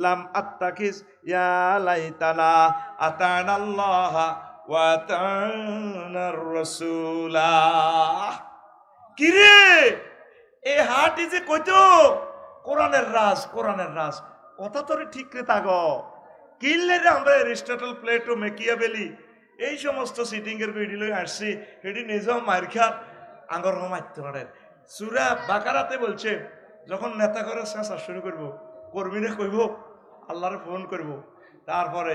লাম আত্তাকিস ইয়া লাইতানা আতানাল্লাহ ওয়া আতানার রাসূলা কিরে এই হাটি যে কইতো কোরআনের রাজ কথা তোরে ঠিক রে তাগ কিনলে রে আমরা এরিস্টটল প্লেটো মেকিয়াভেলি এই সমস্ত সিটিং এর ভিডিও লই আসছি হেডি নিজেও মার খা আঙ্গর মারতে পারে সূরা বাকারাতে বলছে যখন নেতা করে চেঁচা শুরু করব কর্মীরা কইব আল্লাহরে ফোন করব তারপরে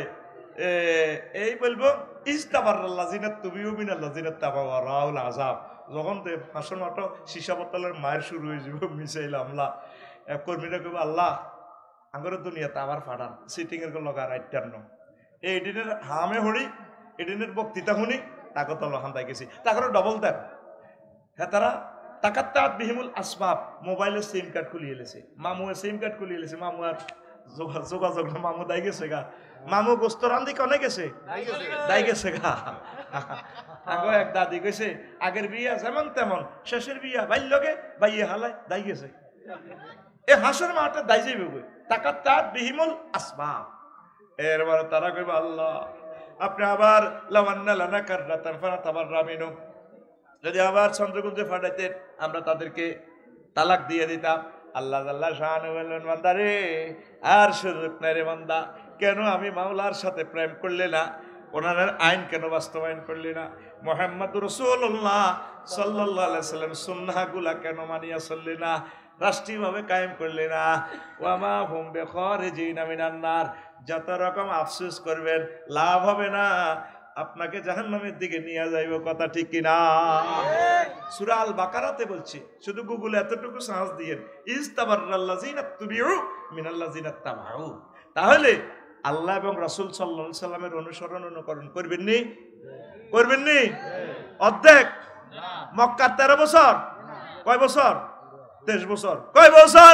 এই বলবো ইস্তাবারাল্লাযিনা তুবিউ মিনাল্লাযিনা তাবাউ রাউল আযাব যখন হাসন মাটো সীসা বোতলের মায়ের শুরু হয়ে যাব মিসাইল হামলা কর্মীরা কইব আল্লাহ আঙ্গর দুনিয়াতে আবার ফাটান সিটিং এর লগা রাইটার ন এই দিনের হামে হড়ি এদিনের বক্তৃতা শুনি তাকে তল হান্দাই গেছি তাকে ডবল দেন হ্যাঁ তারা তাকাত্তাত বিহিমুল আসবাব মোবাইলের সিম কার্ড খুলিয়ে এলেছে মামুয়ের সিম কার্ড খুলিয়ে এলেছে মামু আর যোগাযোগ না মামু দাই গেছে গা মামু গোস্ত রান্ধি কনে গেছে দাই গেছে গা আগে এক দাদি কইছে আগের বিয়া যেমন তেমন শেষের বিয়া বাইলগে বাইয়ে হালাই দাই গেছে এ হাসর মাঠে দাই যাইবে বই তাকাত্তাত বিহিমুল আসবাব এরবার তারা কইবা আল্লাহ আপনি আবার লাওয়ান্না লানা কাররাতান ফানাতাবাররা মিনহু যদি আবার চন্দ্রগুঞ্জে ফাটাইতেন আমরা তাদেরকে তালাক দিয়ে দিতাম আল্লাহ আল্লাহ শাহানু বললেন বান্দারে আর সুযোগ নাই রে বান্দা কেন আমি মাওলার সাথে প্রেম করলে না ওনার আইন কেন বাস্তবায়ন করলি না মুহাম্মদুর রাসূলুল্লাহ সাল্লাল্লাহু আলাইহি সাল্লাম সুন্নাহগুলা কেন মানিয়া চললি না রাষ্ট্রীয়ভাবে কায়েম করলি না ওয়ামা হুম বিখারিজিনা মিনান নার যত রকম আফসোস করবেন লাভ হবে না আপনাকে জাহান্নামের দিকে নিয়ে যাইব কথা ঠিক কিনা সূরা আল বাকারাতে বলছি শুধু গুগলে এতটুকু সাহস দিয়েন ইস্তাবারাল্লাযিনা তুবিউ মিনাল্লাযিনা তাবাউ তাহলে আল্লাহ এবং রাসূল সাল্লাল্লাহু আলাইহি সাল্লামের অনুকরণ করবেন নি অর্ধেক মক্কা 13 বছর কয় বছর 23 বছর কয় বছর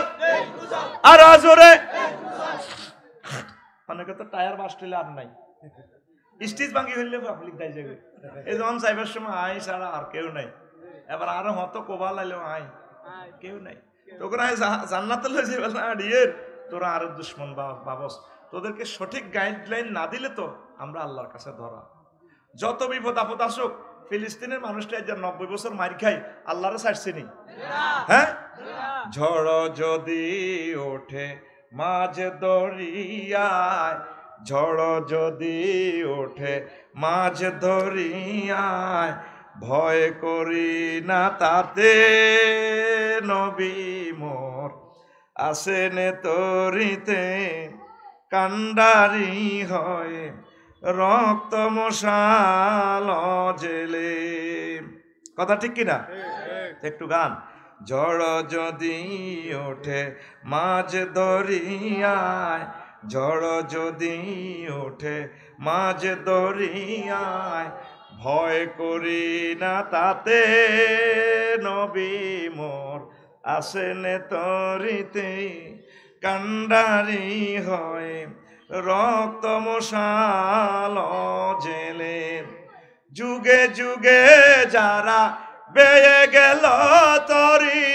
আর আজরে অনেকে তো টায়ার বাস্টিলে আর নাই স্টেজ ভাঙি হইলে পাবলিক দাই যাবে এই যখন চাইবার সময় আই ছাড়া আর কেউ নাই এবার আরো হতো কোবা লাইলেও আই কেউ নাই তোকে জান্নাতে লই যাবে না ডিয়ের তোরা আরো দুশ্মন বাবস তোদেরকে সঠিক গাইডলাইন না দিলে তো আমরা আল্লাহর কাছে ধরা যত বিপদ আপদ আসুক ফিলিস্তিনের মানুষটা যে 90 বছর মার খাই আল্লাহরে ছাড়ছেনি হ্যাঁ ঝড় যদি ওঠে মাঝ দরিয়ায় ঝড় যদি ওঠে মাঝ দরিয়ায় ভয় করি না তাতে নবী মোর আসেন তরিতে কান্ডারি হয় রক্ত মশাল জেলে কথা ঠিক কিনা একটু গান ঝড় যদি ওঠে মাঝ দরিয়ায় ঝড় যদি ওঠে মাঝ দরিয়ায় ভয় করি না তাতে নবী মোর আসেন তরিতে কান্ডারি হয় রক্ত মশাল জেলে যুগে যুগে যারা বেয়ে গেল তরি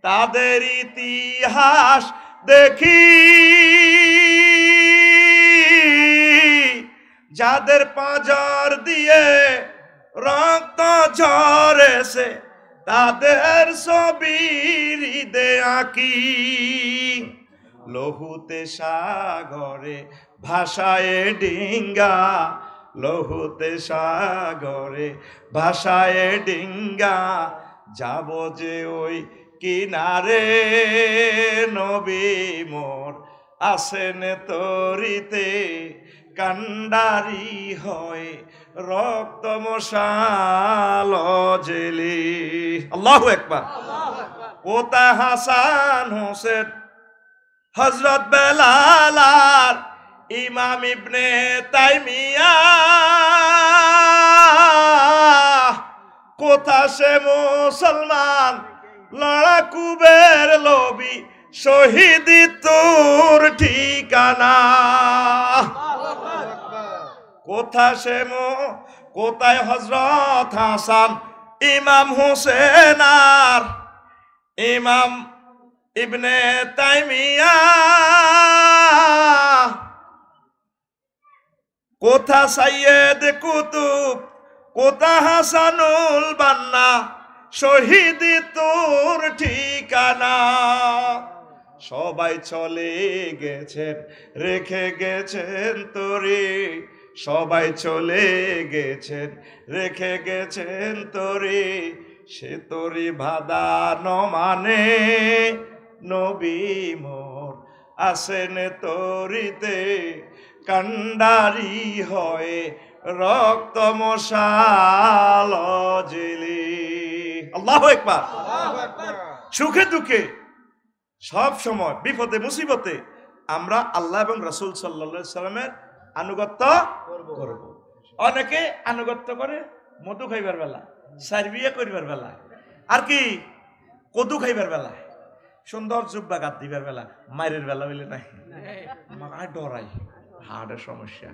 তাদের ইতিহাস দেখি যাদের পাঁজর দিয়ে রক্ত ঝরেছে তাদের ছবি হৃদে আঁকি লহুতে সাগরে ভাষায় ডিঙ্গা লহুতে সাগরে ভাষায় ডিঙ্গা যাব যে ওই কিনারে নবী মোর আসেন তরিতে কান্ডারি হয় রক্ত মশাল জেলি আল্লাহু আকবার কোথা হাসান হোসেন হযরত বেলাল আর ইমাম ইবনে তাইমিয়া কোথা সে মুসলমান লড়াকুবের লবি শহীদি তোর ঠিকানা কোথা সে কোথায় হযরত হাসান ইমাম হোসেন আর ইমাম ইবনে তাইমিয়া কোথা সাইয়েদ কুতুব কোথা হাসানুল বান্না শহীদি তোর ঠিকানা সবাই চলে গেছেন রেখে গেছেন তোরে সবাই চলে গেছেন রেখে গেছেন তোরে সে তোরি ভাদান মানে নবী মোর আসেন তোরিতে কান্ডারি হয় রক্ত মশাল জেলি আল্লাহু আকবার সুখে দুঃখে সব সময় বিপদে মুসিবতে আমরা আল্লাহ এবং রাসূল সাল্লাল্লাহু আলাইহি সাল্লামের আনুগত্য করব অনেকে আনুগত্য করে মধু খাইবার বেলা সার্বিয়া করিবার বেলা আর কি কদু খাইবার বেলা সুন্দর জুব্বা গাত দিবার বেলা মায়ের বেলা বলে নাই মায় ডরাই হার্টের সমস্যা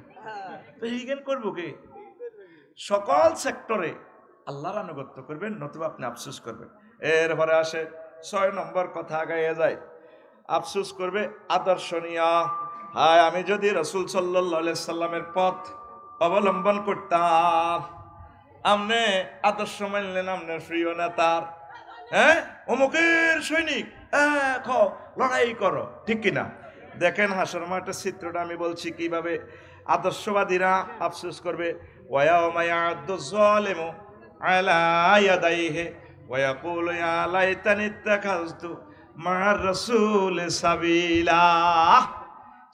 তো এইখান করবো কি সকল সেক্টরে আল্লাহর আনুগত্য করবেন নতুবা আপনি আফসোস করবেন এরপরে আসে 6 নম্বর কথা আগাইয়া যায় আফসোস করবে আদর্শনীয় হায় আমি যদি রাসূল সাল্লাল্লাহু আলাইহি সাল্লামের পথ অবলম্বন করতাম আপনি আদর্শ মানলেন আপনার প্রিয় নেতার হ্যাঁ অমুকের সৈনিক লড়াই করো ঠিক কিনা দেখেন হাসর মাঠের চিত্রটা আমি বলছি কিভাবে আদর্শবাদীরা আফসোস করবে ওয়ায়াউমা ইয়া'আদ্দু যালিমু আলা ইয়াদাইহি ওয়া ইয়াকুলু ইয়া লাইতানি ইত্তাখাযতু মা'আর রাসূল সাবিলা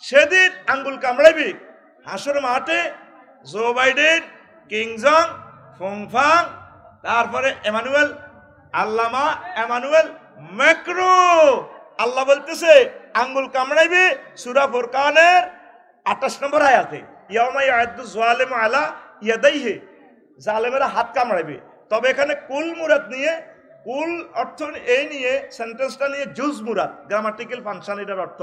সেদিন আঙ্গুল কামড়াবি হাসর মাঠে জো বাইডেন কিং জং ফংফাং তারপরে এমানুয়েল আল্লামা এমানুয়েল ম্যাক্রো আল্লাহ বলতেছে আঙ্গুল কামড়াইবে সূরা ফুরকানের 28 নম্বর আয়াতে ইয়াউমা ইয়া'আদ্দু যালিমু আলা ইয়াদাইহি জালেমেরা হাত কামড়াইবে তবে এখানে কুল মুরাদ নিয়ে কুল অর্থ এই নিয়ে সেন্টেন্সটা নিয়ে জুজ মুরাদ গ্রামাটিক্যাল ফাংশন এটার অর্থ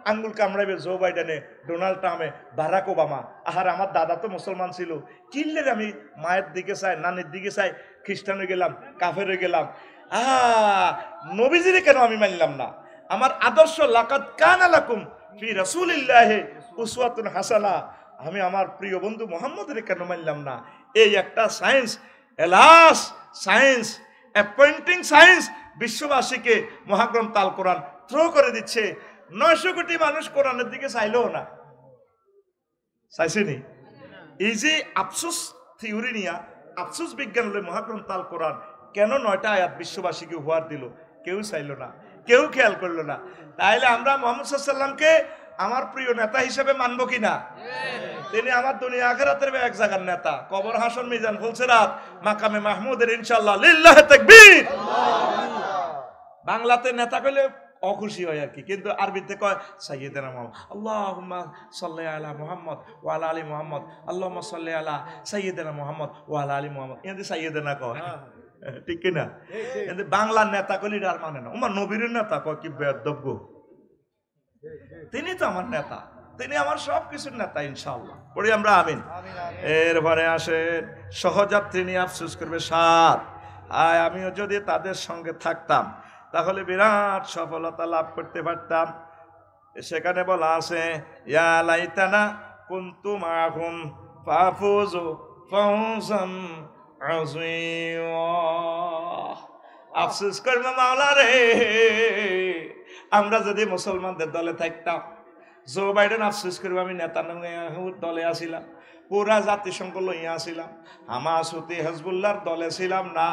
আঙ্গুল কামড়াইবে জো বাইডেনে ডোনাল্ড ট্রাম্পে বারাক ওবামা আহার আমার দাদা তো মুসলমান ছিল কিল্লের আমি মায়ের দিকে চাই নানির দিকে চাই খ্রিস্টান হয়ে গেলাম কাফের হয়ে গেলাম নবীজিরে কেন আমি মানলাম না আমার আদর্শ লাকাদ কানা লাকুম ফি রাসূলিল্লাহি উসওয়াতুন হাসানা আমি আমার প্রিয় বন্ধু মুহাম্মদের কেন মানলাম না এই একটা সায়েন্স এলাস সায়েন্স অ্যাপয়েন্টিং সায়েন্স বিশ্ববাসীকে মহাগ্রন্থ আল কোরআন থ্রো করে দিচ্ছে 900 কোটি মানুষ কোরআনের দিকে চাইলেও না চাইছেনি এই যে আফসোস থিওরি নিয়া আফসোস বিজ্ঞান হলে মহাগ্রন্থ আল কোরআন কেন 9টা আয়াত বিশ্ববাসীকে উপহার দিল কেউ চাইল না কেউ খেয়াল করলো না তাইলে আমরা মুহাম্মদ সাল্লাল্লাহু আলাইহি ওয়াসাল্লামকে আমার প্রিয় নেতা হিসেবে মানবো কিনা তিনি আমার দুনিয়া আখিরাতের এক জায়গার নেতা কবর হাসন মিজান ফুলসিরাত মাকামে মাহমুদের ইনশাআল্লাহ লিল্লাহি তাকবীর বাংলাতে নেতা কইলে অখুশি হয় আর কি কিন্তু আরবিতে কয় সাইয়্যিদানা মুহাম্মদ আল্লাহুম্মা সাল্লি আলা মুহাম্মদ ওয়া আলা আলি মুহাম্মদ আল্লাহুম্মা সাল্লি আলা সাইয়্যিদানা মুহাম্মদ ওয়া আলা আলি মুহাম্মদ এতে সাইয়্যিদানা কয় ঠিক কিনা কিন্তু বাংলার নেতা কইলে আর মানে না ওমা নবীর নেতা কয় কি বেয়াদব গো তিনি তো আমার নেতা তিনি আমার সবকিছুর নেতা ইনশাআল্লাহ পড়ি আমরা আমিন এরপরে আসেন সহযাত্রী নিয়ে আফসোস করবে 7 আমিও যদি তাদের সঙ্গে থাকতাম তাহলে বিরাট সফলতা লাভ করতে পারতাম সেখানে বলা আছে ইয়া লাইতানা কুনতু মাহুম ফাফুজু ফাওজান আযীমা আফসোস করবে মাওলা রে আমরা যদি মুসলমানদের দলে থাকতাম জো বাইডেন আফসোস করবে আমি নেতানিয়াহুর দলে আসিলাম পুরা জাতিসংঘ লইয়া ছিলাম, হামাস হতে হিজবুল্লাহর দলে ছিলাম না।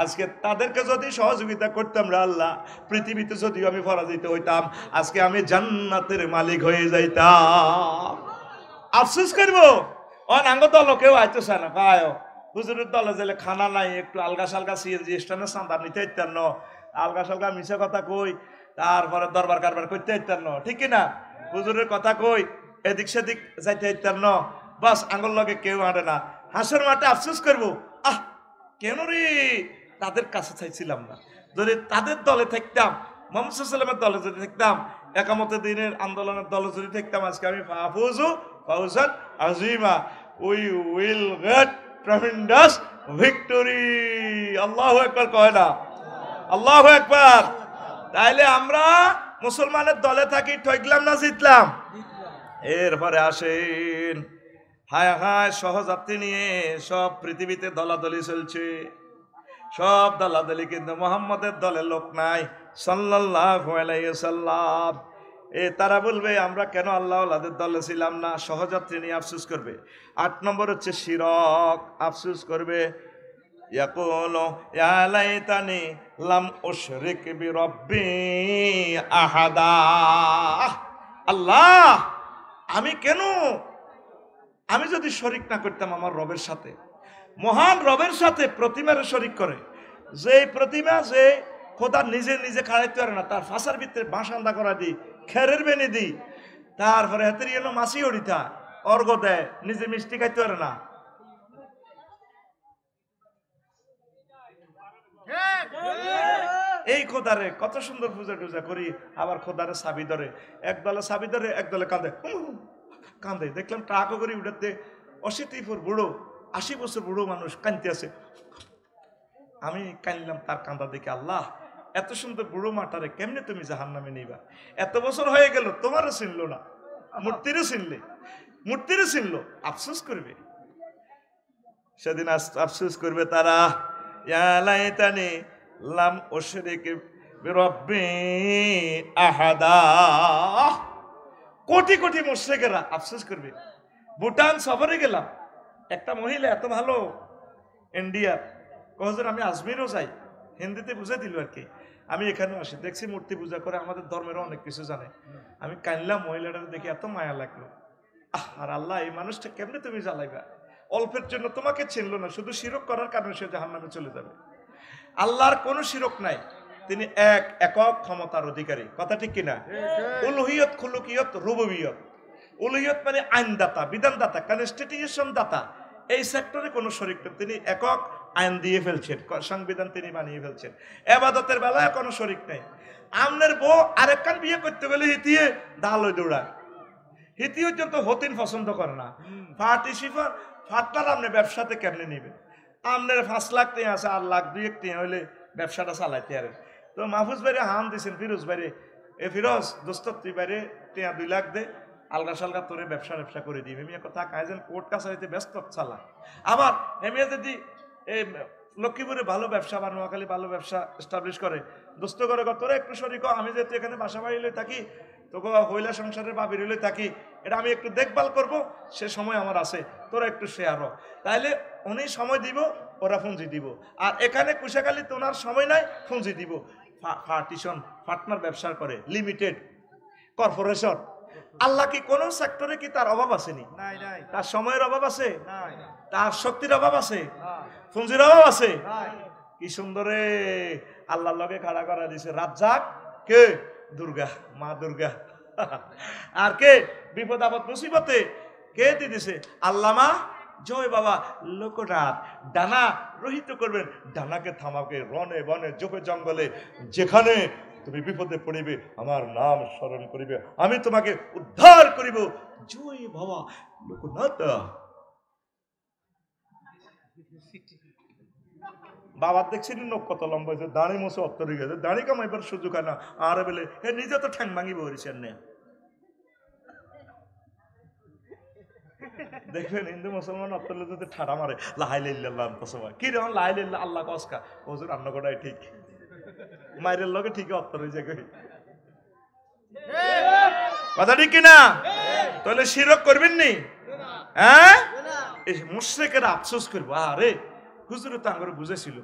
আজকে তাদেরকে যদি সহযোগিতা করতাম রে আল্লাহ, পৃথিবীতে যদিও আমি পরাজিত হইতাম, আজকে আমি জান্নাতের মালিক হয়ে যাইতাম। আফসোস করবো অনাঙ্গ দল কেউ আইতেছে না, কায় হুজুরের দলে গেলে খানা নাই, একটু আলগা সালগা সিএনজি স্ট্যান্ডে চাঁদা নিতে ইত্যার ন, আলগা সালগা মিশা কথা কই, তারপরে দরবার কারবার করতে ইত্যার ন, ঠিক কিনা? হুজুরের কথা কই এদিক সেদিক যাইতে ইত্যার ন, বাস আঙ্গুল লগে কেউ আনে না। হাসর মাঠে আফসোস করবো, আহ কেন রে তাদের কাছে চাইছিলাম না। যদি তাদের দলে থাকতাম, মোহাম্মদ সাল্লামের দলে যদি থাকতাম, একামতে দিনের আন্দোলনের দলে যদি থাকতাম, আজকে আমি Fauzan Azima, we will get tremendous victory. আল্লাহু আকবার কয় না? আল্লাহু আকবার। তাইলে আমরা মুসলমানের দলে থাকি, ঠকলাম না জিতলাম? এরপরে আসেন, হায় হায় সহযাত্রী নিয়ে সব পৃথিবীতে দলাদলি চলছে, সব দলাদলি, কিন্তু মোহাম্মদের দলে লোক নাই সাল্লাল্লাহু আলাইহি ওয়াসাল্লাম। তারা বলবে আমরা কেন আল্লাহ আল্লাহদের দলে ছিলাম না, সহযাত্রী নিয়ে আফসোস করবে। 8 নম্বর হচ্ছে শিরক, আফসোস করবে। ইয়াকুলু ইয়া লাইতানি লাম উশরিক বিরব্বি আহাদা। আল্লাহ আমি যদি শরিক না করতাম আমার রবের সাথে, মহান রবের সাথে প্রতিমার শরিক করে, যে প্রতিমা যে খোদা নিজে নিজে খাড়াইতে পারে না, তার ফাঁসার ভিতরে বাঁশান্দা করা দিই, খেরের বেনি দিই, তারপরে হাতের এলো মাছি হরিতা অর্ঘ দেয়, নিজে মিষ্টি খাইতে পারে না। এই খোদারে কত সুন্দর পূজা টুজা করি, আবার খোদারে সাবি ধরে, একদলে সাবি ধরে একদলে কাঁদে কাঁদে। দেখলাম ট্রাকও করে উঠাতে 80 বুড়ো, 80 বছর বুড়ো মানুষ কাঁদতে আছে। আমি কাঁদলাম তার কাঁদা দেখে, আল্লাহ এত সুন্দর বুড়ো মাটারে কেমনে তুমি জাহান্নামে নিবা? এত বছর হয়ে গেল, তোমারও চিনলো না, মূর্তিরও চিনলো, আফসোস করবে সেদিন, আফসোস করবে তারা। ইয়া লাইতানি লাম উশরিক বিরব্বি আহাদা। কোটি কোটি মুশরিকেরা আফসোস করবে। ভুটান সফরে গেলাম, একটা মহিলা এত ভালো ইন্ডিয়ার, হুজুর আমি আজমিরও যাই, হিন্দিতে বুঝাই দিল আর কি, আমি এখানেও আসি, দেখছি মূর্তি পূজা করে, আমাদের ধর্মেরও অনেক কিছু জানে। আমি কানলাম, মহিলাটা দেখে এত মায়া লাগলো। আর আল্লাহ এই মানুষটা কেমনে তুমি জ্বালাইবা? অল্পের জন্য তোমাকে চিনলো না, শুধু শিরক করার কারণে সে জাহান্নামে চলে যাবে। আল্লাহর কোনো শিরক নাই, তিনি একক ক্ষমতার অধিকারী, কথা ঠিক কিনা? উলুহিয়ত, খুলুকিয়ত, রুবুবিয়ত। উলুহিয়ত মানে আইনদাতা, বিধানদাতা, কনস্টিটিউশন দাতা, এই সেক্টরে কোনো শরিক নেই, তিনি একক আইন দিয়ে ফেলছেন, সংবিধান তিনি বানিয়ে ফেলছেন। এবাদতের বেলায় কোনো শরিক নেই। আমনের বউ আরেকখান বিয়ে করতে গেলে হিতিয়ে দালই দৌড়ায়, হিতিও তো হতিন পছন্দ করে না, পার্টিসিপার ফাটলার আপনি ব্যবসাতে কেমনে নেবেন? আপনার 5 লাখ টাকা আছে, আর লাখ 2 টাকা হইলে ব্যবসাটা চালাইতে পারেন। তো মাহফুজ বাইরে হাম দিয়েছেন ফিরোজ বাইরে, ফিরোজ দোস্ত তুই বাইরে টাকা 2 লাখ দে, আলগা সালগা তোরে ব্যবসা করে দিই। এমনি কথা কাজেন কোর্ট কাছারিতে ব্যস্ত চালা। আবার এমনি যদি এই লক্ষ্মীপুরে ভালো ব্যবসা বা নোয়াখালী ভালো ব্যবসা এস্টাবলিশ করে, দোস্ত করে তোরা একটু শরীর, আমি যেহেতু এখানে বাসা বাড়ি থাকি, তোকে হইলা সংসারের বা বেরোলে থাকি, এটা আমি একটু দেখভাল করব, সে সময় আমার আছে, তোরা একটু শেয়ারও। তাইলে উনি সময় দিব, ওরা পুঁজি দিব। আর এখানে কুশাখালী তোনার সময় নাই, পুঁজি দিব। পার্টিশন, পার্টনার ব্যবসা করে, লিমিটেড কর্পোরেশন। আল্লাহ কি কোন সেক্টরে কি তার অভাব আসেনি? তার সময়ের অভাব আছে, তার শক্তির অভাব আছে, পুঁজির অভাব আছে। কি সুন্দরে আল্লাহর লগে খাড়া করা দিছে। রাজ্জাক কে? দুর্গা, মা দুর্গা। আর কে বিপদ আপদ মুসিবতে কে দিছে? আল্লামা জয় বাবা লোকনাথ। ডানা রহিত করবেন, ডানাকে থামাকে রনে বনে জোপে জঙ্গলে, যেখানে তুমি বিপদে পড়িবে আমার নাম স্মরণ করিবে, আমি তোমাকে উদ্ধার করিব। জয় বাবা লোকনাথ। বাবার দেখছি নখ কত লম্বা হয়েছে, দাঁড়ি মশে অত্তরে গেছে, দাঁড়ি কামাইবার সুযোগ হয় না। আর বলে হে নিজে তো ঠ্যাং ভাঙি বলছেন না। দেখবেন হিন্দু মুসলমান অত্তরলে যদি ঠাড়া মারে, লাহাইল্লাহ সময় কি রে লাহাইল্লাহ আল্লাহ কসকা হুজুর রান্না করাই ঠিক, মায়ের লগে ঠিক অত্তর হয়ে যায়। কথা ঠিক কিনা? তাহলে শিরক করবেন নি? হ্যাঁ এই মুশরিকেরা আফসোস করবো, আরে হুজুর তো আঙ্গুরে বুঝেছিল